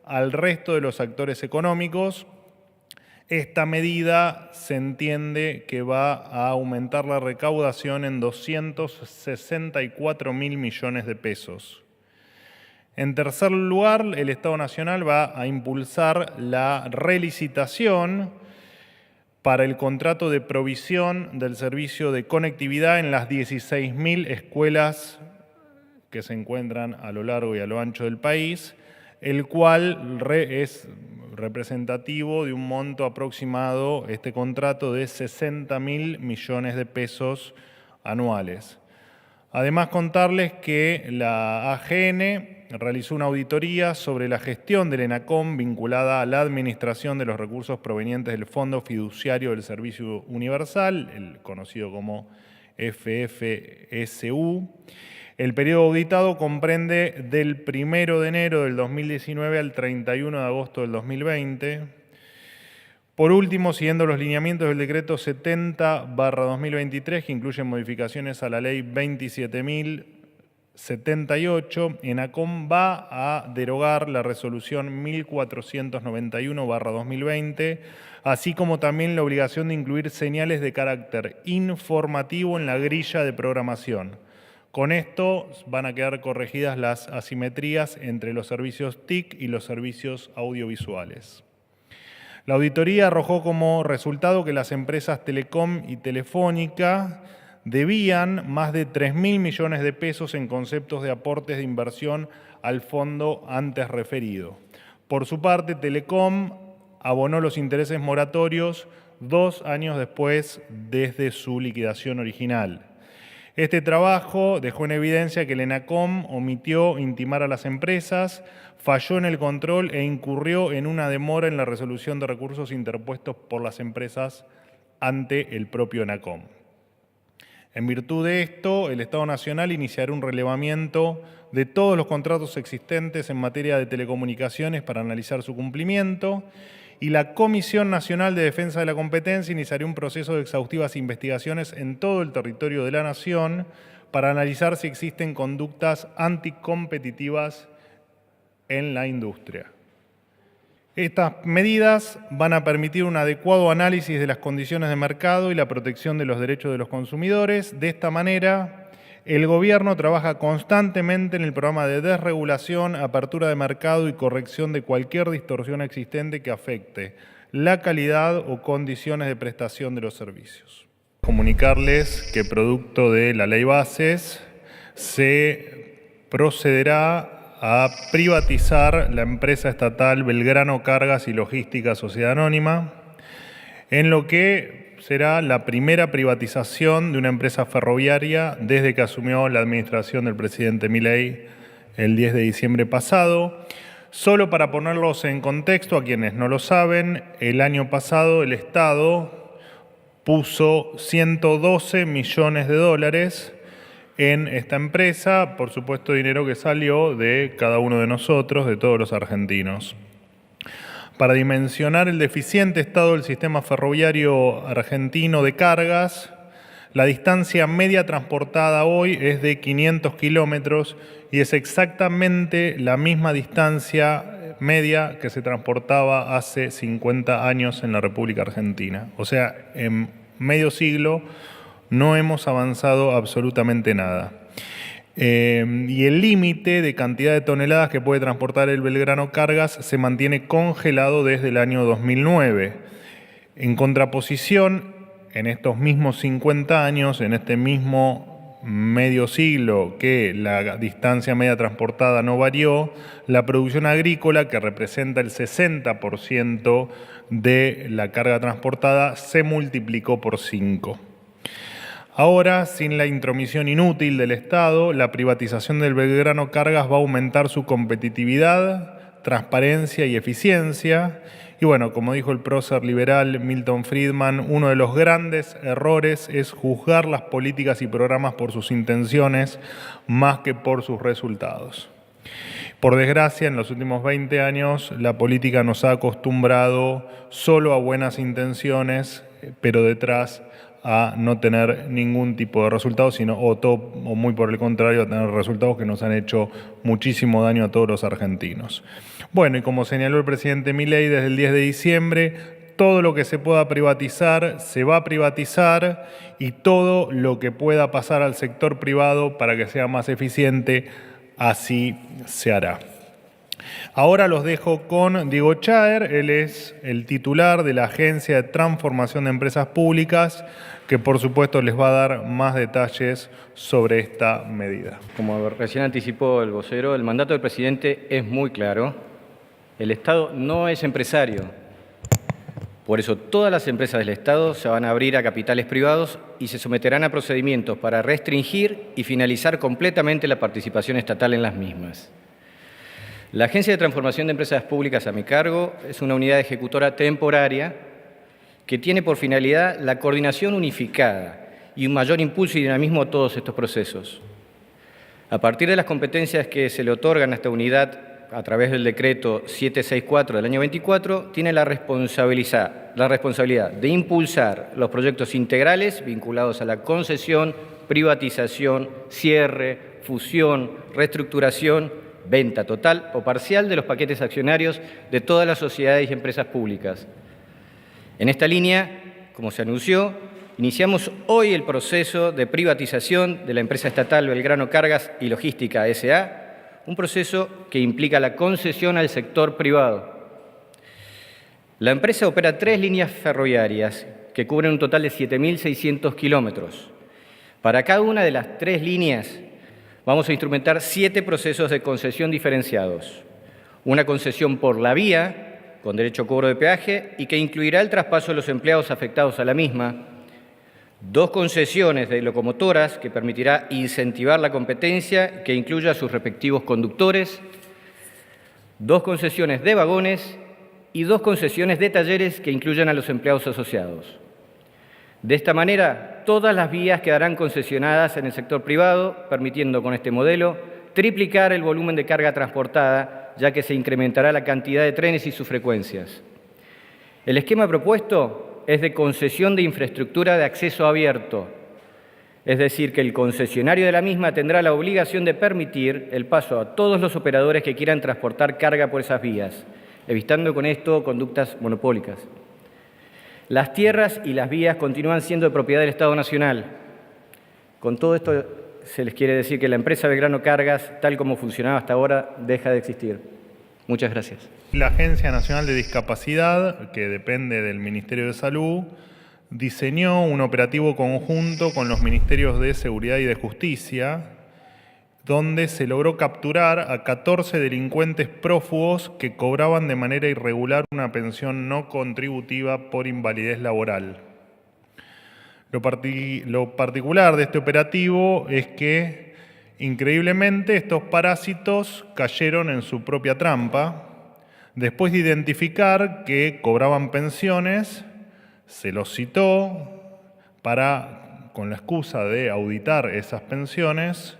al resto de los actores económicos. Esta medida se entiende que va a aumentar la recaudación en 264.000 millones de pesos. En tercer lugar, el Estado Nacional va a impulsar la relicitación para el contrato de provisión del servicio de conectividad en las 16.000 escuelas que se encuentran a lo largo y a lo ancho del país, el cual es representativo de un monto aproximado, este contrato, de 60.000 millones de pesos anuales. Además, contarles que la AGN realizó una auditoría sobre la gestión del ENACOM vinculada a la administración de los recursos provenientes del Fondo Fiduciario del Servicio Universal, el conocido como FFSU. El periodo auditado comprende del 1 de enero del 2019 al 31 de agosto del 2020. Por último, siguiendo los lineamientos del decreto 70/2023, que incluyen modificaciones a la ley 27.078, ENACOM va a derogar la resolución 1491/2020, así como también la obligación de incluir señales de carácter informativo en la grilla de programación. Con esto van a quedar corregidas las asimetrías entre los servicios TIC y los servicios audiovisuales. La auditoría arrojó como resultado que las empresas Telecom y Telefónica debían más de 3.000 millones de pesos en conceptos de aportes de inversión al fondo antes referido. Por su parte, Telecom abonó los intereses moratorios 2 años después desde su liquidación original. Este trabajo dejó en evidencia que el ENACOM omitió intimar a las empresas, falló en el control e incurrió en una demora en la resolución de recursos interpuestos por las empresas ante el propio ENACOM. En virtud de esto, el Estado Nacional iniciará un relevamiento de todos los contratos existentes en materia de telecomunicaciones para analizar su cumplimiento, y la Comisión Nacional de Defensa de la Competencia iniciará un proceso de exhaustivas investigaciones en todo el territorio de la Nación para analizar si existen conductas anticompetitivas en la industria. Estas medidas van a permitir un adecuado análisis de las condiciones de mercado y la protección de los derechos de los consumidores. De esta manera, el Gobierno trabaja constantemente en el programa de desregulación, apertura de mercado y corrección de cualquier distorsión existente que afecte la calidad o condiciones de prestación de los servicios. Comunicarles que producto de la Ley Bases se procederá a privatizar la empresa estatal Belgrano Cargas y Logística Sociedad Anónima, en lo que será la primera privatización de una empresa ferroviaria desde que asumió la administración del presidente Milei el 10 de diciembre pasado. Solo para ponerlos en contexto, a quienes no lo saben, el año pasado el Estado puso 112 millones de dólares en esta empresa, por supuesto dinero que salió de cada uno de nosotros, de todos los argentinos. Para dimensionar el deficiente estado del sistema ferroviario argentino de cargas, la distancia media transportada hoy es de 500 kilómetros y es exactamente la misma distancia media que se transportaba hace 50 años en la República Argentina. O sea, en medio siglo no hemos avanzado absolutamente nada. Y el límite de cantidad de toneladas que puede transportar el Belgrano Cargas se mantiene congelado desde el año 2009. En contraposición, en estos mismos 50 años, en este mismo medio siglo que la distancia media transportada no varió, la producción agrícola, que representa el 60% de la carga transportada, se multiplicó por 5. Ahora, sin la intromisión inútil del Estado, la privatización del Belgrano Cargas va a aumentar su competitividad, transparencia y eficiencia. Y bueno, como dijo el prócer liberal Milton Friedman, uno de los grandes errores es juzgar las políticas y programas por sus intenciones más que por sus resultados. Por desgracia, en los últimos 20 años, la política nos ha acostumbrado solo a buenas intenciones, pero detrás a no tener ningún tipo de resultados, sino o muy por el contrario, a tener resultados que nos han hecho muchísimo daño a todos los argentinos. Bueno, y como señaló el presidente Milei desde el 10 de diciembre, todo lo que se pueda privatizar se va a privatizar y todo lo que pueda pasar al sector privado para que sea más eficiente, así se hará. Ahora los dejo con Diego Chaer, él es el titular de la Agencia de Transformación de Empresas Públicas, que por supuesto les va a dar más detalles sobre esta medida.
Como recién anticipó el vocero, el mandato del presidente es muy claro. El Estado no es empresario. Por eso todas las empresas del Estado se van a abrir a capitales privados y se someterán a procedimientos para restringir y finalizar completamente la participación estatal en las mismas. La Agencia de Transformación de Empresas Públicas a mi cargo es una unidad ejecutora temporaria que tiene por finalidad la coordinación unificada y un mayor impulso y dinamismo a todos estos procesos. A partir de las competencias que se le otorgan a esta unidad a través del decreto 764 del año 24, tiene la responsabilidad de impulsar los proyectos integrales vinculados a la concesión, privatización, cierre, fusión, reestructuración, venta total o parcial de los paquetes accionarios de todas las sociedades y empresas públicas. En esta línea, como se anunció, iniciamos hoy el proceso de privatización de la empresa estatal Belgrano Cargas y Logística S.A., un proceso que implica la concesión al sector privado. La empresa opera 3 líneas ferroviarias que cubren un total de 7.600 kilómetros. Para cada una de las 3 líneas vamos a instrumentar 7 procesos de concesión diferenciados. Una concesión por la vía, con derecho a cobro de peaje, y que incluirá el traspaso de los empleados afectados a la misma. 2 concesiones de locomotoras, que permitirá incentivar la competencia, que incluya a sus respectivos conductores. 2 concesiones de vagones y 2 concesiones de talleres que incluyan a los empleados asociados. De esta manera, todas las vías quedarán concesionadas en el sector privado, permitiendo con este modelo triplicar el volumen de carga transportada, ya que se incrementará la cantidad de trenes y sus frecuencias. El esquema propuesto es de concesión de infraestructura de acceso abierto, es decir, que el concesionario de la misma tendrá la obligación de permitir el paso a todos los operadores que quieran transportar carga por esas vías, evitando con esto conductas monopólicas. Las tierras y las vías continúan siendo de propiedad del Estado Nacional. Con todo esto se les quiere decir que la empresa Belgrano Cargas, tal como funcionaba hasta ahora, deja de existir. Muchas gracias.
La Agencia Nacional de Discapacidad, que depende del Ministerio de Salud, diseñó un operativo conjunto con los Ministerios de Seguridad y de Justicia, donde se logró capturar a 14 delincuentes prófugos que cobraban de manera irregular una pensión no contributiva por invalidez laboral. Lo particular de este operativo es que, increíblemente, estos parásitos cayeron en su propia trampa. Después de identificar que cobraban pensiones, se los citó con la excusa de auditar esas pensiones,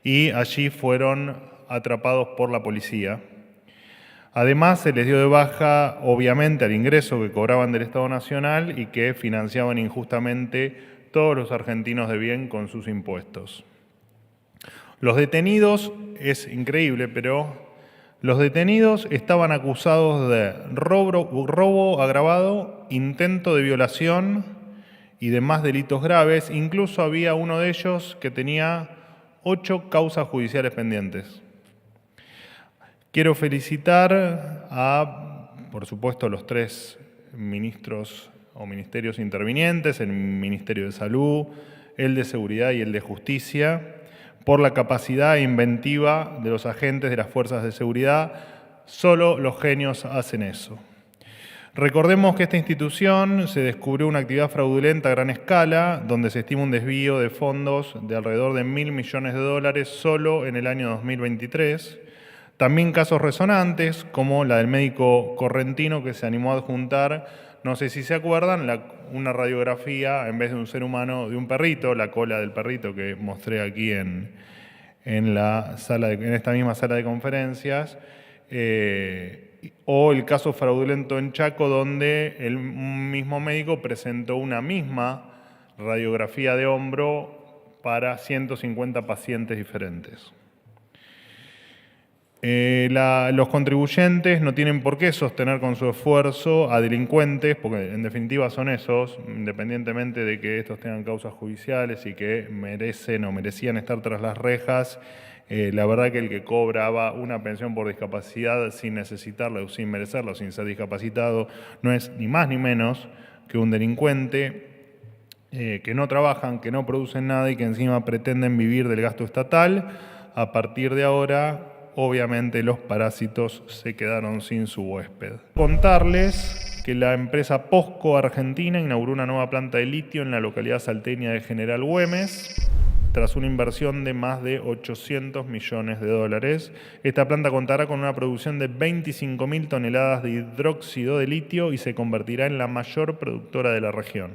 y allí fueron atrapados por la policía. Además, se les dio de baja, obviamente, al ingreso que cobraban del Estado Nacional y que financiaban injustamente todos los argentinos de bien con sus impuestos. Los detenidos, es increíble, pero los detenidos estaban acusados de robo agravado, intento de violación y demás delitos graves. Incluso había uno de ellos que tenía 8 causas judiciales pendientes. Quiero felicitar por supuesto, los 3 ministros o ministerios intervinientes, el Ministerio de Salud, el de seguridad y el de justicia, por la capacidad inventiva de los agentes de las fuerzas de seguridad. Solo los genios hacen eso. Recordemos que esta institución se descubrió una actividad fraudulenta a gran escala, donde se estima un desvío de fondos de alrededor de $1.000 millones solo en el año 2023. También casos resonantes, como la del médico correntino que se animó a adjuntar, no sé si se acuerdan, una radiografía en vez de un ser humano, de un perrito, la cola del perrito que mostré aquí en esta misma sala de conferencias, o el caso fraudulento en Chaco, donde el mismo médico presentó una misma radiografía de hombro para 150 pacientes diferentes. Los contribuyentes no tienen por qué sostener con su esfuerzo a delincuentes, porque en definitiva son esos, independientemente de que estos tengan causas judiciales y que merecen o merecían estar tras las rejas. La verdad que el que cobraba una pensión por discapacidad sin necesitarla o sin merecerla o sin ser discapacitado no es ni más ni menos que un delincuente, que no trabajan, que no producen nada y que encima pretenden vivir del gasto estatal. A partir de ahora, obviamente los parásitos se quedaron sin su huésped. Contarles que la empresa POSCO Argentina inauguró una nueva planta de litio en la localidad salteña de General Güemes, tras una inversión de más de $800 millones. Esta planta contará con una producción de 25.000 toneladas de hidróxido de litio y se convertirá en la mayor productora de la región.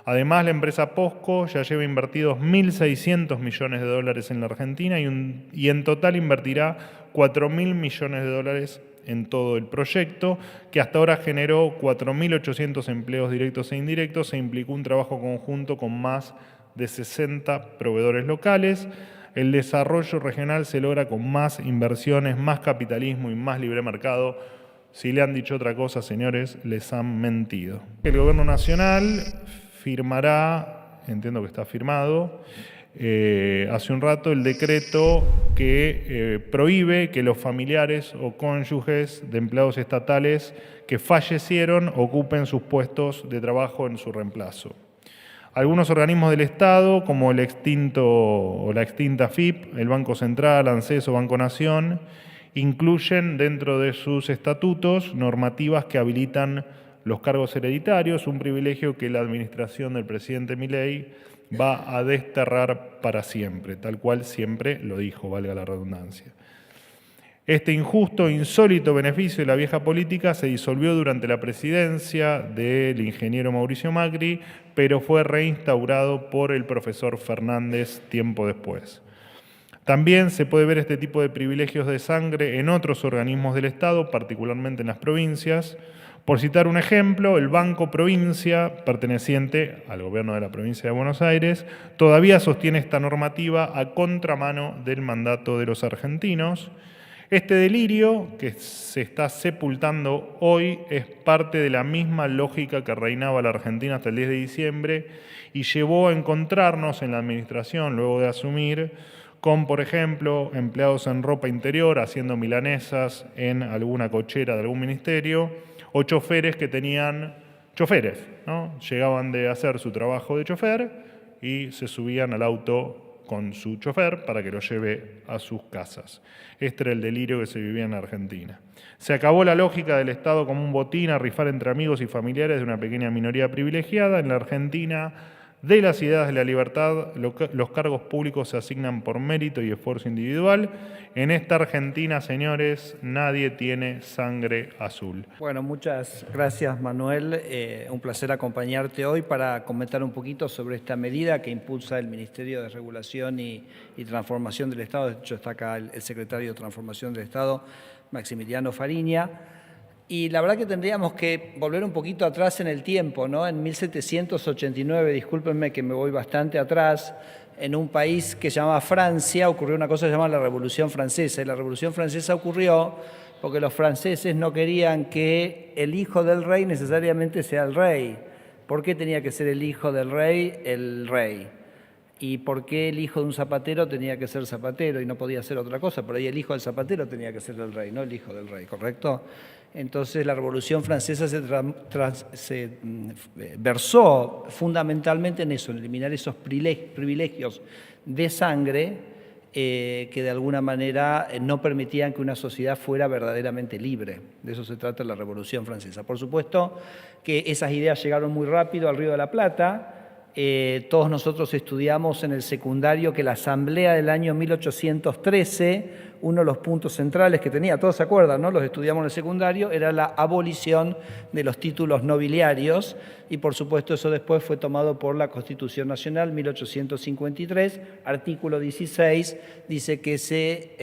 Además, la empresa POSCO ya lleva invertidos $1.600 millones en la Argentina y en total invertirá $4.000 millones en todo el proyecto, que hasta ahora generó 4.800 empleos directos e indirectos e implicó un trabajo conjunto con más de 60 proveedores locales. El desarrollo regional se logra con más inversiones, más capitalismo y más libre mercado. Si le han dicho otra cosa, señores, les han mentido. El Gobierno Nacional firmará, entiendo que está firmado, hace un rato el decreto que prohíbe que los familiares o cónyuges de empleados estatales que fallecieron ocupen sus puestos de trabajo en su reemplazo. Algunos organismos del Estado, como el extinto o la extinta FIP, el Banco Central, ANSES o Banco Nación, incluyen dentro de sus estatutos normativas que habilitan los cargos hereditarios, un privilegio que la administración del presidente Milei va a desterrar para siempre, tal cual siempre lo dijo, valga la redundancia. Este injusto, insólito beneficio de la vieja política se disolvió durante la presidencia del ingeniero Mauricio Macri, pero fue reinstaurado por el profesor Fernández tiempo después. También se puede ver este tipo de privilegios de sangre en otros organismos del Estado, particularmente en las provincias. Por citar un ejemplo, el Banco Provincia, perteneciente al gobierno de la provincia de Buenos Aires, todavía sostiene esta normativa a contramano del mandato de los argentinos. Este delirio que se está sepultando hoy es parte de la misma lógica que reinaba la Argentina hasta el 10 de diciembre y llevó a encontrarnos en la administración, luego de asumir, con, por ejemplo, empleados en ropa interior haciendo milanesas en alguna cochera de algún ministerio, o choferes que tenían choferes, ¿no? Llegaban de hacer su trabajo de chofer y se subían al auto con su chofer para que lo lleve a sus casas. Este era el delirio que se vivía en Argentina. Se acabó la lógica del Estado como un botín a rifar entre amigos y familiares de una pequeña minoría privilegiada. En la Argentina, de las ideas de la libertad, los cargos públicos se asignan por mérito y esfuerzo individual. En esta Argentina, señores, nadie tiene sangre azul.
Bueno, muchas gracias, Manuel. Un placer acompañarte hoy para comentar un poquito sobre esta medida que impulsa el Ministerio de Regulación y Transformación del Estado. De hecho, está acá el secretario de Transformación del Estado, Maximiliano Fariña. Y la verdad que tendríamos que volver un poquito atrás en el tiempo, ¿no? En 1789, discúlpenme que me voy bastante atrás, en un país que se llamaba Francia, ocurrió una cosa que se llama la Revolución Francesa. Y la Revolución Francesa ocurrió porque los franceses no querían que el hijo del rey necesariamente sea el rey. ¿Por qué tenía que ser el hijo del rey el rey? ¿Y por qué el hijo de un zapatero tenía que ser zapatero y no podía ser otra cosa? Por ahí el hijo del zapatero tenía que ser el rey, no el hijo del rey, ¿correcto? Entonces la Revolución Francesa se versó fundamentalmente en eso, en eliminar esos privilegios de sangre que de alguna manera no permitían que una sociedad fuera verdaderamente libre. De eso se trata la Revolución Francesa. Por supuesto que esas ideas llegaron muy rápido al Río de la Plata. Todos nosotros estudiamos en el secundario que la Asamblea del año 1813, uno de los puntos centrales que tenía, todos se acuerdan, ¿no? Los estudiamos en el secundario, era la abolición de los títulos nobiliarios y por supuesto eso después fue tomado por la Constitución Nacional 1853, artículo 16, dice que se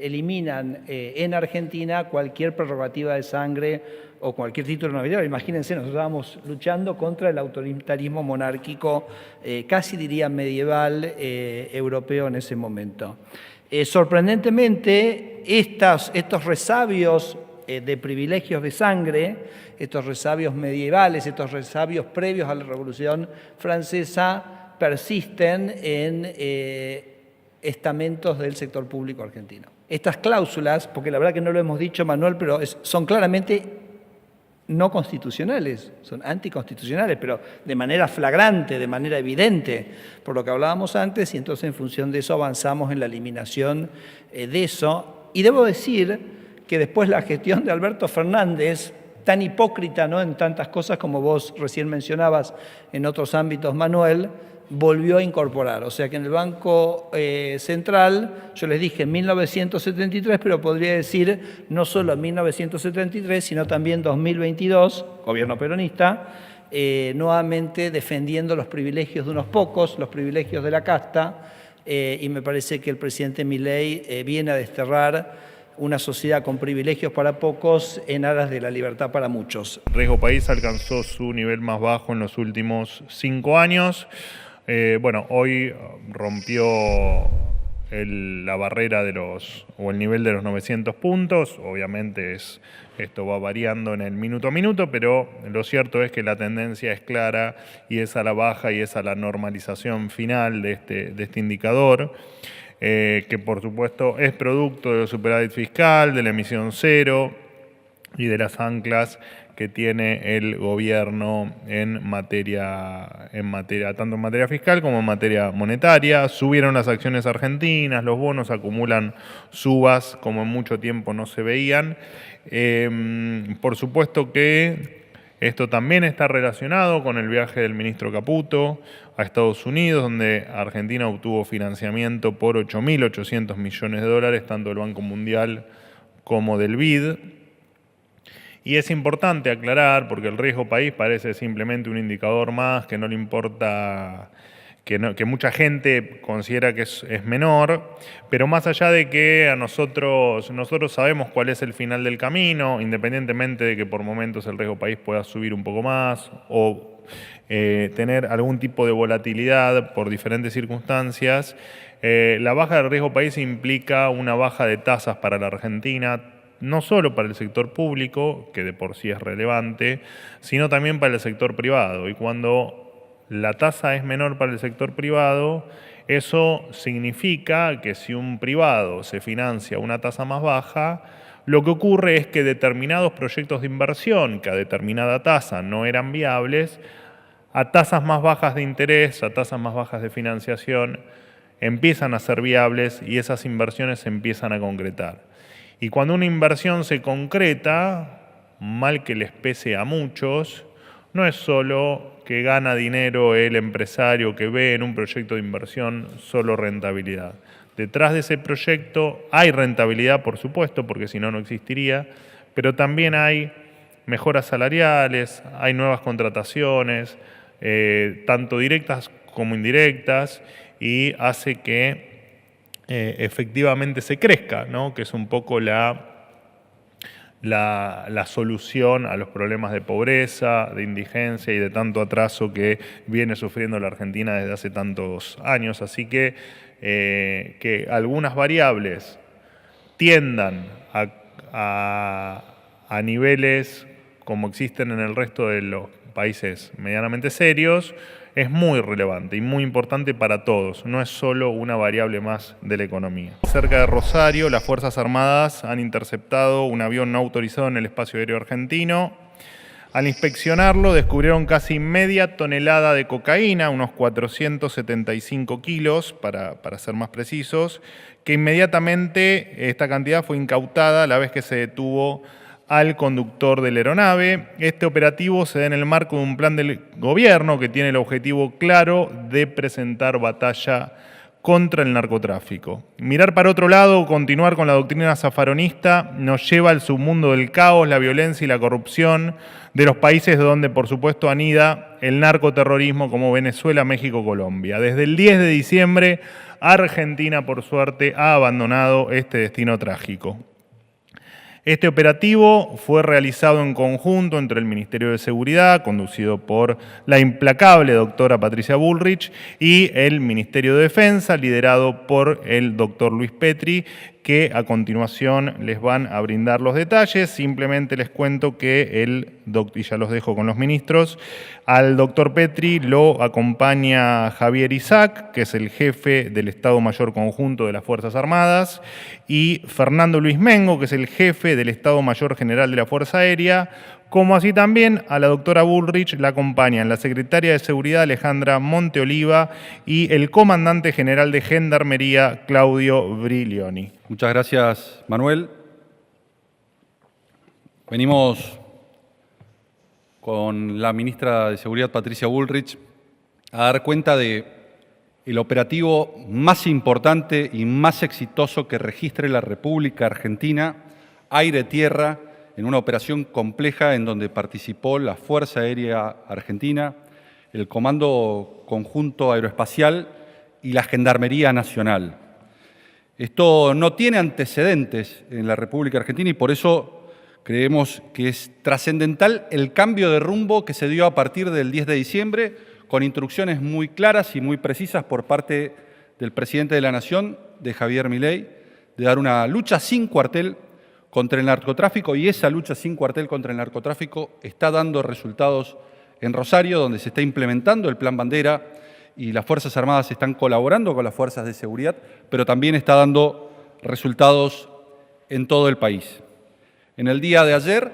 eliminan en Argentina cualquier prerrogativa de sangre o cualquier título nobiliario. Imagínense, nosotros estábamos luchando contra el autoritarismo monárquico, casi diría medieval, europeo en ese momento. Sorprendentemente, estos resabios de privilegios de sangre, estos resabios medievales, estos resabios previos a la Revolución Francesa, persisten en estamentos del sector público argentino. Estas cláusulas, porque la verdad que no lo hemos dicho, Manuel, pero son claramente no constitucionales, son anticonstitucionales, pero de manera flagrante, de manera evidente, por lo que hablábamos antes, y entonces en función de eso avanzamos en la eliminación de eso. Y debo decir que después la gestión de Alberto Fernández, tan hipócrita, ¿no?, en tantas cosas como vos recién mencionabas en otros ámbitos, Manuel, volvió a incorporar. O sea que en el Banco Central, yo les dije en 1973, pero podría decir no solo en 1973, sino también 2022, gobierno peronista, nuevamente defendiendo los privilegios de unos pocos, los privilegios de la casta, y me parece que el presidente Milei viene a desterrar una sociedad con privilegios para pocos en aras de la libertad para muchos.
Riesgo País alcanzó su nivel más bajo en los últimos 5 años. Hoy rompió la barrera o el nivel de los 900 puntos. Obviamente esto va variando en el minuto a minuto, pero lo cierto es que la tendencia es clara y es a la baja y es a la normalización final de este indicador, que por supuesto es producto del superávit fiscal, de la emisión cero y de las anclas que tiene el gobierno tanto en materia fiscal como en materia monetaria. Subieron las acciones argentinas, los bonos acumulan subas como en mucho tiempo no se veían. Por supuesto que esto también está relacionado con el viaje del ministro Caputo a Estados Unidos, donde Argentina obtuvo financiamiento por 8.800 millones de dólares, tanto del Banco Mundial como del BID. Y es importante aclarar, porque el riesgo país parece simplemente un indicador más que no le importa, que mucha gente considera que es menor, pero más allá de que nosotros sabemos cuál es el final del camino, independientemente de que por momentos el riesgo país pueda subir un poco más o tener algún tipo de volatilidad por diferentes circunstancias, la baja del riesgo país implica una baja de tasas para la Argentina, no solo para el sector público, que de por sí es relevante, sino también para el sector privado. Y cuando la tasa es menor para el sector privado, eso significa que si un privado se financia a una tasa más baja, lo que ocurre es que determinados proyectos de inversión que a determinada tasa no eran viables, a tasas más bajas de interés, a tasas más bajas de financiación, empiezan a ser viables y esas inversiones se empiezan a concretar. Y cuando una inversión se concreta, mal que les pese a muchos, no es solo que gana dinero el empresario que ve en un proyecto de inversión solo rentabilidad. Detrás de ese proyecto hay rentabilidad, por supuesto, porque si no, no existiría, pero también hay mejoras salariales, hay nuevas contrataciones, tanto directas como indirectas, y hace que efectivamente se crezca, ¿no?, que es un poco la solución a los problemas de pobreza, de indigencia y de tanto atraso que viene sufriendo la Argentina desde hace tantos años. Así que algunas variables tiendan a niveles como existen en el resto de los países medianamente serios, es muy relevante y muy importante para todos, no es solo una variable más de la economía. Cerca de Rosario, las Fuerzas Armadas han interceptado un avión no autorizado en el espacio aéreo argentino. Al inspeccionarlo descubrieron casi media tonelada de cocaína, unos 475 kilos, para ser más precisos, que inmediatamente esta cantidad fue incautada a la vez que se detuvo al conductor de la aeronave. Este operativo se da en el marco de un plan del gobierno que tiene el objetivo claro de presentar batalla contra el narcotráfico. Mirar para otro lado, continuar con la doctrina zafaronista, nos lleva al submundo del caos, la violencia y la corrupción de los países donde, por supuesto, anida el narcoterrorismo como Venezuela, México, Colombia. Desde el 10 de diciembre, Argentina, por suerte, ha abandonado este destino trágico. Este operativo fue realizado en conjunto entre el Ministerio de Seguridad, conducido por la implacable doctora Patricia Bullrich, y el Ministerio de Defensa, liderado por el doctor Luis Petri, que a continuación les van a brindar los detalles. Simplemente les cuento que y ya los dejo con los ministros, al doctor Petri lo acompaña Javier Isaac, que es el jefe del Estado Mayor Conjunto de las Fuerzas Armadas, y Fernando Luis Mengo, que es el jefe del Estado Mayor General de la Fuerza Aérea, como así también a la doctora Bullrich la acompañan la secretaria de Seguridad Alejandra Monteoliva y el comandante general de Gendarmería Claudio Briglioni.
Muchas gracias, Manuel. Venimos con la ministra de Seguridad, Patricia Bullrich, a dar cuenta de el operativo más importante y más exitoso que registre la República Argentina, aire-tierra, en una operación compleja en donde participó la Fuerza Aérea Argentina, el Comando Conjunto Aeroespacial y la Gendarmería Nacional. Esto no tiene antecedentes en la República Argentina y por eso creemos que es trascendental el cambio de rumbo que se dio a partir del 10 de diciembre, con instrucciones muy claras y muy precisas por parte del presidente de la Nación, de Javier Milei, de dar una lucha sin cuartel contra el narcotráfico, y esa lucha sin cuartel contra el narcotráfico está dando resultados en Rosario, donde se está implementando el Plan Bandera y las Fuerzas Armadas están colaborando con las fuerzas de seguridad, pero también está dando resultados en todo el país. En el día de ayer,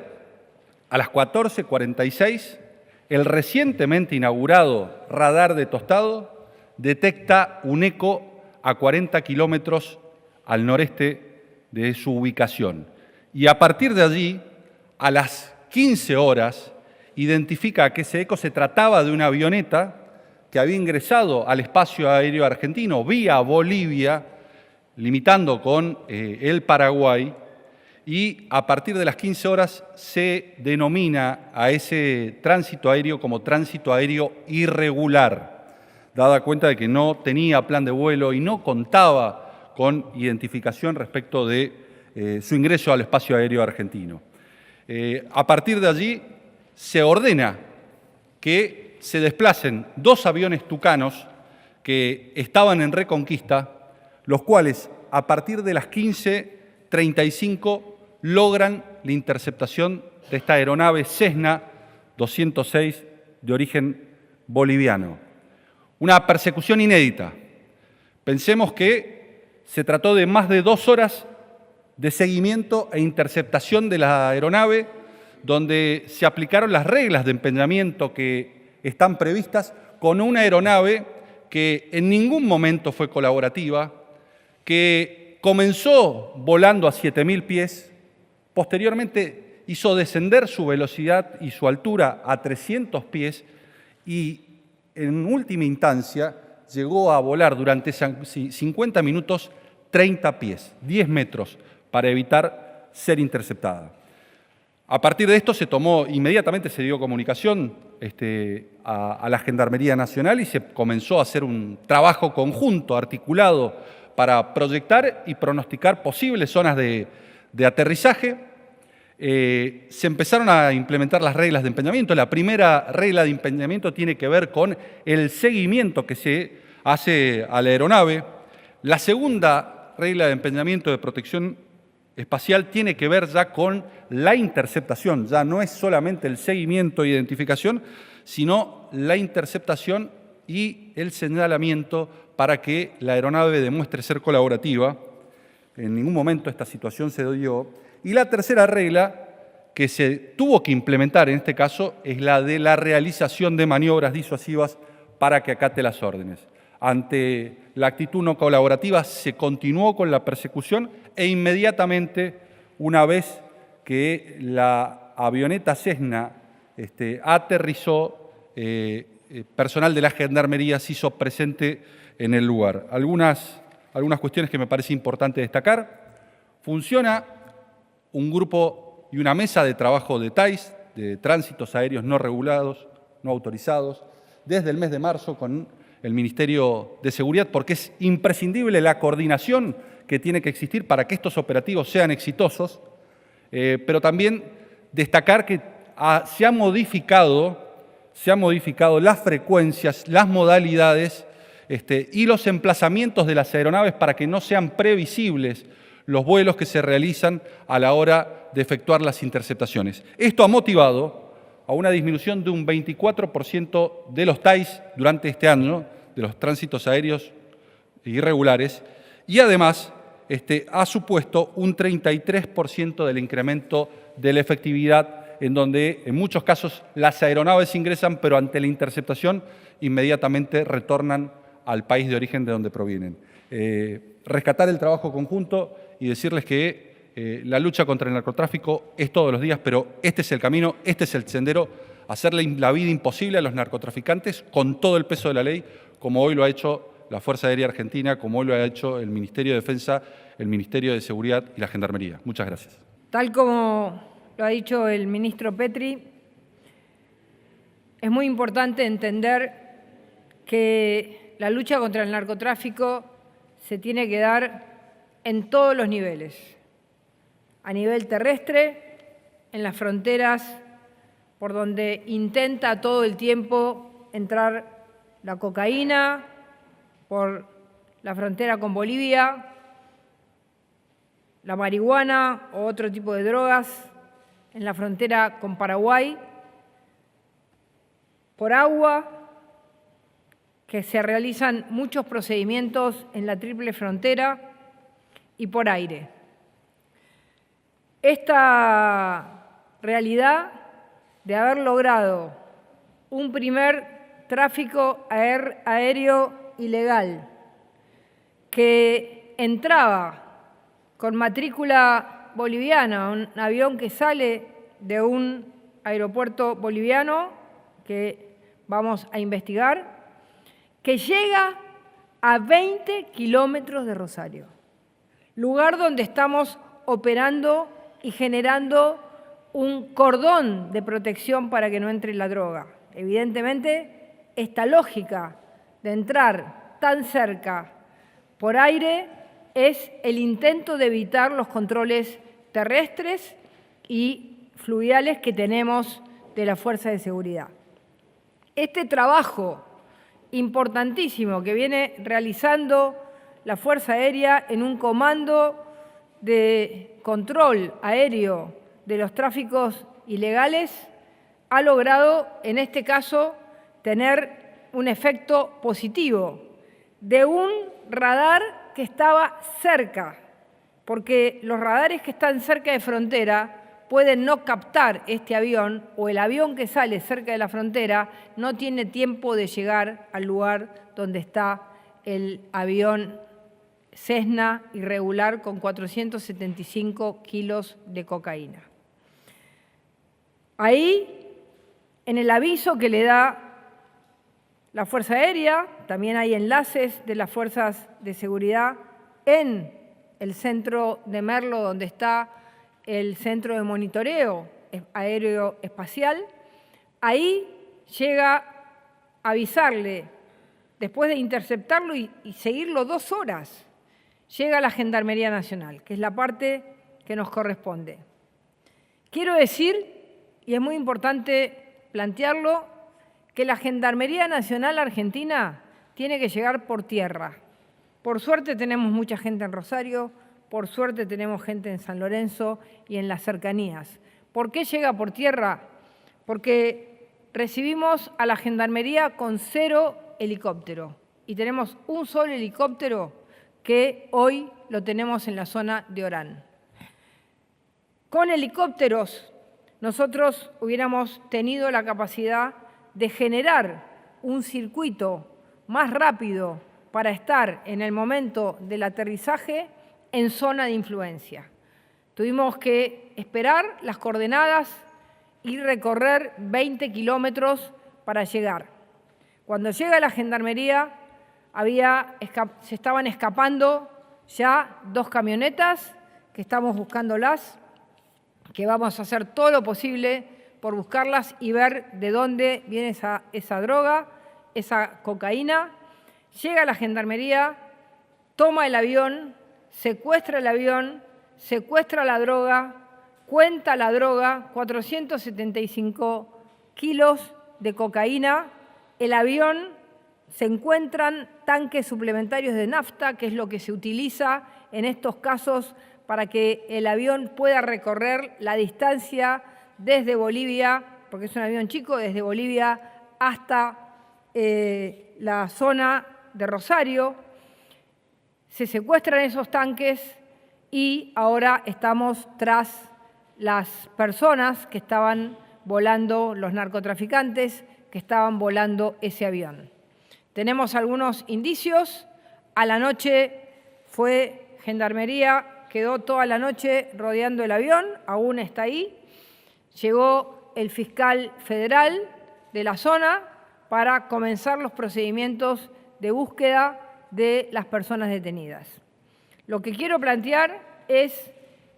a las 14:46, el recientemente inaugurado radar de Tostado detecta un eco a 40 kilómetros al noreste de su ubicación. Y a partir de allí, a las 15 horas, identifica que ese eco se trataba de una avioneta que había ingresado al espacio aéreo argentino vía Bolivia, limitando con el Paraguay, y a partir de las 15 horas se denomina a ese tránsito aéreo como tránsito aéreo irregular, dada cuenta de que no tenía plan de vuelo y no contaba con identificación respecto de su ingreso al espacio aéreo argentino. A partir de allí se ordena que se desplacen 2 aviones tucanos que estaban en Reconquista, los cuales a partir de las 15:35 logran la interceptación de esta aeronave Cessna 206 de origen boliviano. Una persecución inédita. Pensemos que se trató de más de 2 horas de seguimiento e interceptación de la aeronave, donde se aplicaron las reglas de empeñamiento que están previstas, con una aeronave que en ningún momento fue colaborativa, que comenzó volando a 7.000 pies, posteriormente hizo descender su velocidad y su altura a 300 pies y en última instancia llegó a volar durante 50 minutos 30 pies, 10 metros, para evitar ser interceptada. A partir de esto inmediatamente se dio comunicación a la Gendarmería Nacional y se comenzó a hacer un trabajo conjunto, articulado, para proyectar y pronosticar posibles zonas de aterrizaje. Se empezaron a implementar las reglas de empeñamiento. La primera regla de empeñamiento tiene que ver con el seguimiento que se hace a la aeronave. La segunda regla de empeñamiento de protección espacial tiene que ver ya con la interceptación. Ya no es solamente el seguimiento e identificación, sino la interceptación y el señalamiento para que la aeronave demuestre ser colaborativa. En ningún momento esta situación se dio. Y la tercera regla que se tuvo que implementar en este caso es la de la realización de maniobras disuasivas para que acate las órdenes. Ante la actitud no colaborativa se continuó con la persecución e inmediatamente, una vez que la avioneta Cessna aterrizó, personal de la Gendarmería se hizo presente en el lugar. Algunas cuestiones que me parece importante destacar. Funciona un grupo y una mesa de trabajo de TAIS, de tránsitos aéreos no regulados, no autorizados, desde el mes de marzo con el Ministerio de Seguridad, porque es imprescindible la coordinación que tiene que existir para que estos operativos sean exitosos, pero también destacar que se han modificado las frecuencias, las modalidades y los emplazamientos de las aeronaves para que no sean previsibles los vuelos que se realizan a la hora de efectuar las interceptaciones. Esto ha motivado a una disminución de un 24% de los TAIs durante este año, de los tránsitos aéreos irregulares, y además ha supuesto un 33% del incremento de la efectividad, en donde en muchos casos las aeronaves ingresan, pero ante la interceptación inmediatamente retornan al país de origen de donde provienen. Rescatar el trabajo conjunto y decirles que la lucha contra el narcotráfico es todos los días, pero este es el camino, este es el sendero, hacerle la vida imposible a los narcotraficantes con todo el peso de la ley, como hoy lo ha hecho la Fuerza Aérea Argentina, como hoy lo ha hecho el Ministerio de Defensa, el Ministerio de Seguridad y la Gendarmería. Muchas gracias.
Tal como lo ha dicho el ministro Petri, es muy importante entender que la lucha contra el narcotráfico se tiene que dar en todos los niveles, a nivel terrestre, en las fronteras por donde intenta todo el tiempo entrar la cocaína, por la frontera con Bolivia, la marihuana o otro tipo de drogas, en la frontera con Paraguay, por agua, que se realizan muchos procedimientos en la triple frontera, y por aire. Esta realidad de haber logrado un primer tráfico aéreo ilegal que entraba con matrícula boliviana, un avión que sale de un aeropuerto boliviano que vamos a investigar, que llega a 20 kilómetros de Rosario, lugar donde estamos operando y generando un cordón de protección para que no entre la droga. Evidentemente, esta lógica de entrar tan cerca por aire es el intento de evitar los controles terrestres y fluviales que tenemos de la Fuerza de Seguridad. Este trabajo importantísimo que viene realizando la Fuerza Aérea en un comando de control aéreo de los tráficos ilegales ha logrado, en este caso, tener un efecto positivo de un radar que estaba cerca, porque los radares que están cerca de frontera pueden no captar este avión o el avión que sale cerca de la frontera no tiene tiempo de llegar al lugar donde está el avión Cessna irregular con 475 kilos de cocaína. Ahí, en el aviso que le da la Fuerza Aérea, también hay enlaces de las fuerzas de seguridad en el centro de Merlo, donde está el centro de monitoreo aéreo espacial. Ahí llega a avisarle, después de interceptarlo y seguirlo 2 horas, llega la Gendarmería Nacional, que es la parte que nos corresponde. Quiero decir, y es muy importante plantearlo, que la Gendarmería Nacional Argentina tiene que llegar por tierra. Por suerte tenemos mucha gente en Rosario, por suerte tenemos gente en San Lorenzo y en las cercanías. ¿Por qué llega por tierra? Porque recibimos a la Gendarmería con 0 helicóptero. Y tenemos un solo helicóptero que hoy lo tenemos en la zona de Orán. Con helicópteros nosotros hubiéramos tenido la capacidad de generar un circuito más rápido para estar en el momento del aterrizaje en zona de influencia. Tuvimos que esperar las coordenadas y recorrer 20 kilómetros para llegar. Cuando llega la Gendarmería, se estaban escapando ya 2 camionetas que estamos buscándolas, que vamos a hacer todo lo posible por buscarlas y ver de dónde viene esa droga, esa cocaína. Llega la Gendarmería, toma el avión, secuestra el avión, secuestra la droga, cuenta la droga, 475 kilos de cocaína. El avión, se encuentran tanques suplementarios de nafta, que es lo que se utiliza en estos casos para que el avión pueda recorrer la distancia desde Bolivia, porque es un avión chico, desde Bolivia hasta la zona de Rosario. Se secuestran esos tanques y ahora estamos tras las personas que estaban volando, los narcotraficantes que estaban volando ese avión. Tenemos algunos indicios. A la noche fue Gendarmería, quedó toda la noche rodeando el avión, aún está ahí. Llegó el fiscal federal de la zona para comenzar los procedimientos de búsqueda de las personas detenidas. Lo que quiero plantear es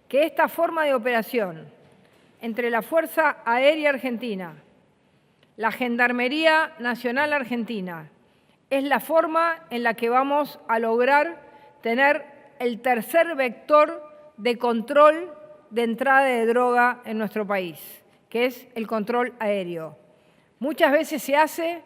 que esta forma de operación entre la Fuerza Aérea Argentina, la Gendarmería Nacional Argentina, es la forma en la que vamos a lograr tener el tercer vector de control de entrada de droga en nuestro país, que es el control aéreo. Muchas veces se hace,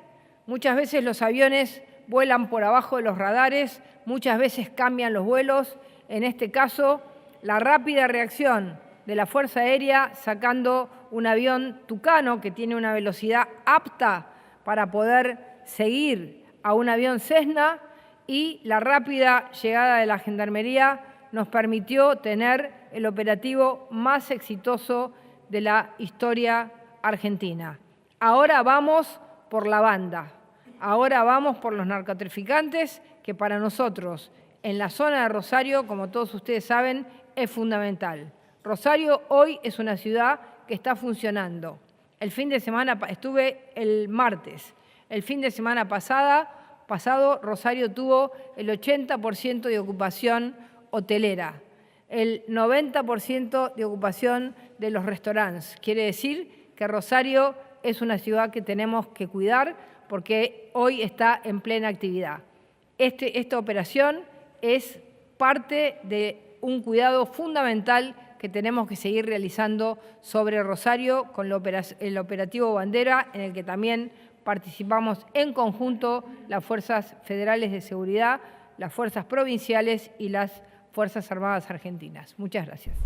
muchas veces los aviones vuelan por abajo de los radares, muchas veces cambian los vuelos. En este caso, la rápida reacción de la Fuerza Aérea sacando un avión Tucano que tiene una velocidad apta para poder seguir a un avión Cessna, y la rápida llegada de la Gendarmería nos permitió tener el operativo más exitoso de la historia argentina. Ahora vamos por la banda, ahora vamos por los narcotraficantes, que para nosotros en la zona de Rosario, como todos ustedes saben, es fundamental. Rosario hoy es una ciudad que está funcionando. El fin de semana, estuve el martes, el fin de semana pasado Rosario tuvo el 80% de ocupación hotelera, el 90% de ocupación de los restaurantes. Quiere decir que Rosario es una ciudad que tenemos que cuidar porque hoy está en plena actividad. Esta operación es parte de un cuidado fundamental que tenemos que seguir realizando sobre Rosario con el operativo Bandera, en el que también participamos en conjunto las fuerzas federales de seguridad, las fuerzas provinciales y las Fuerzas Armadas Argentinas. Muchas gracias.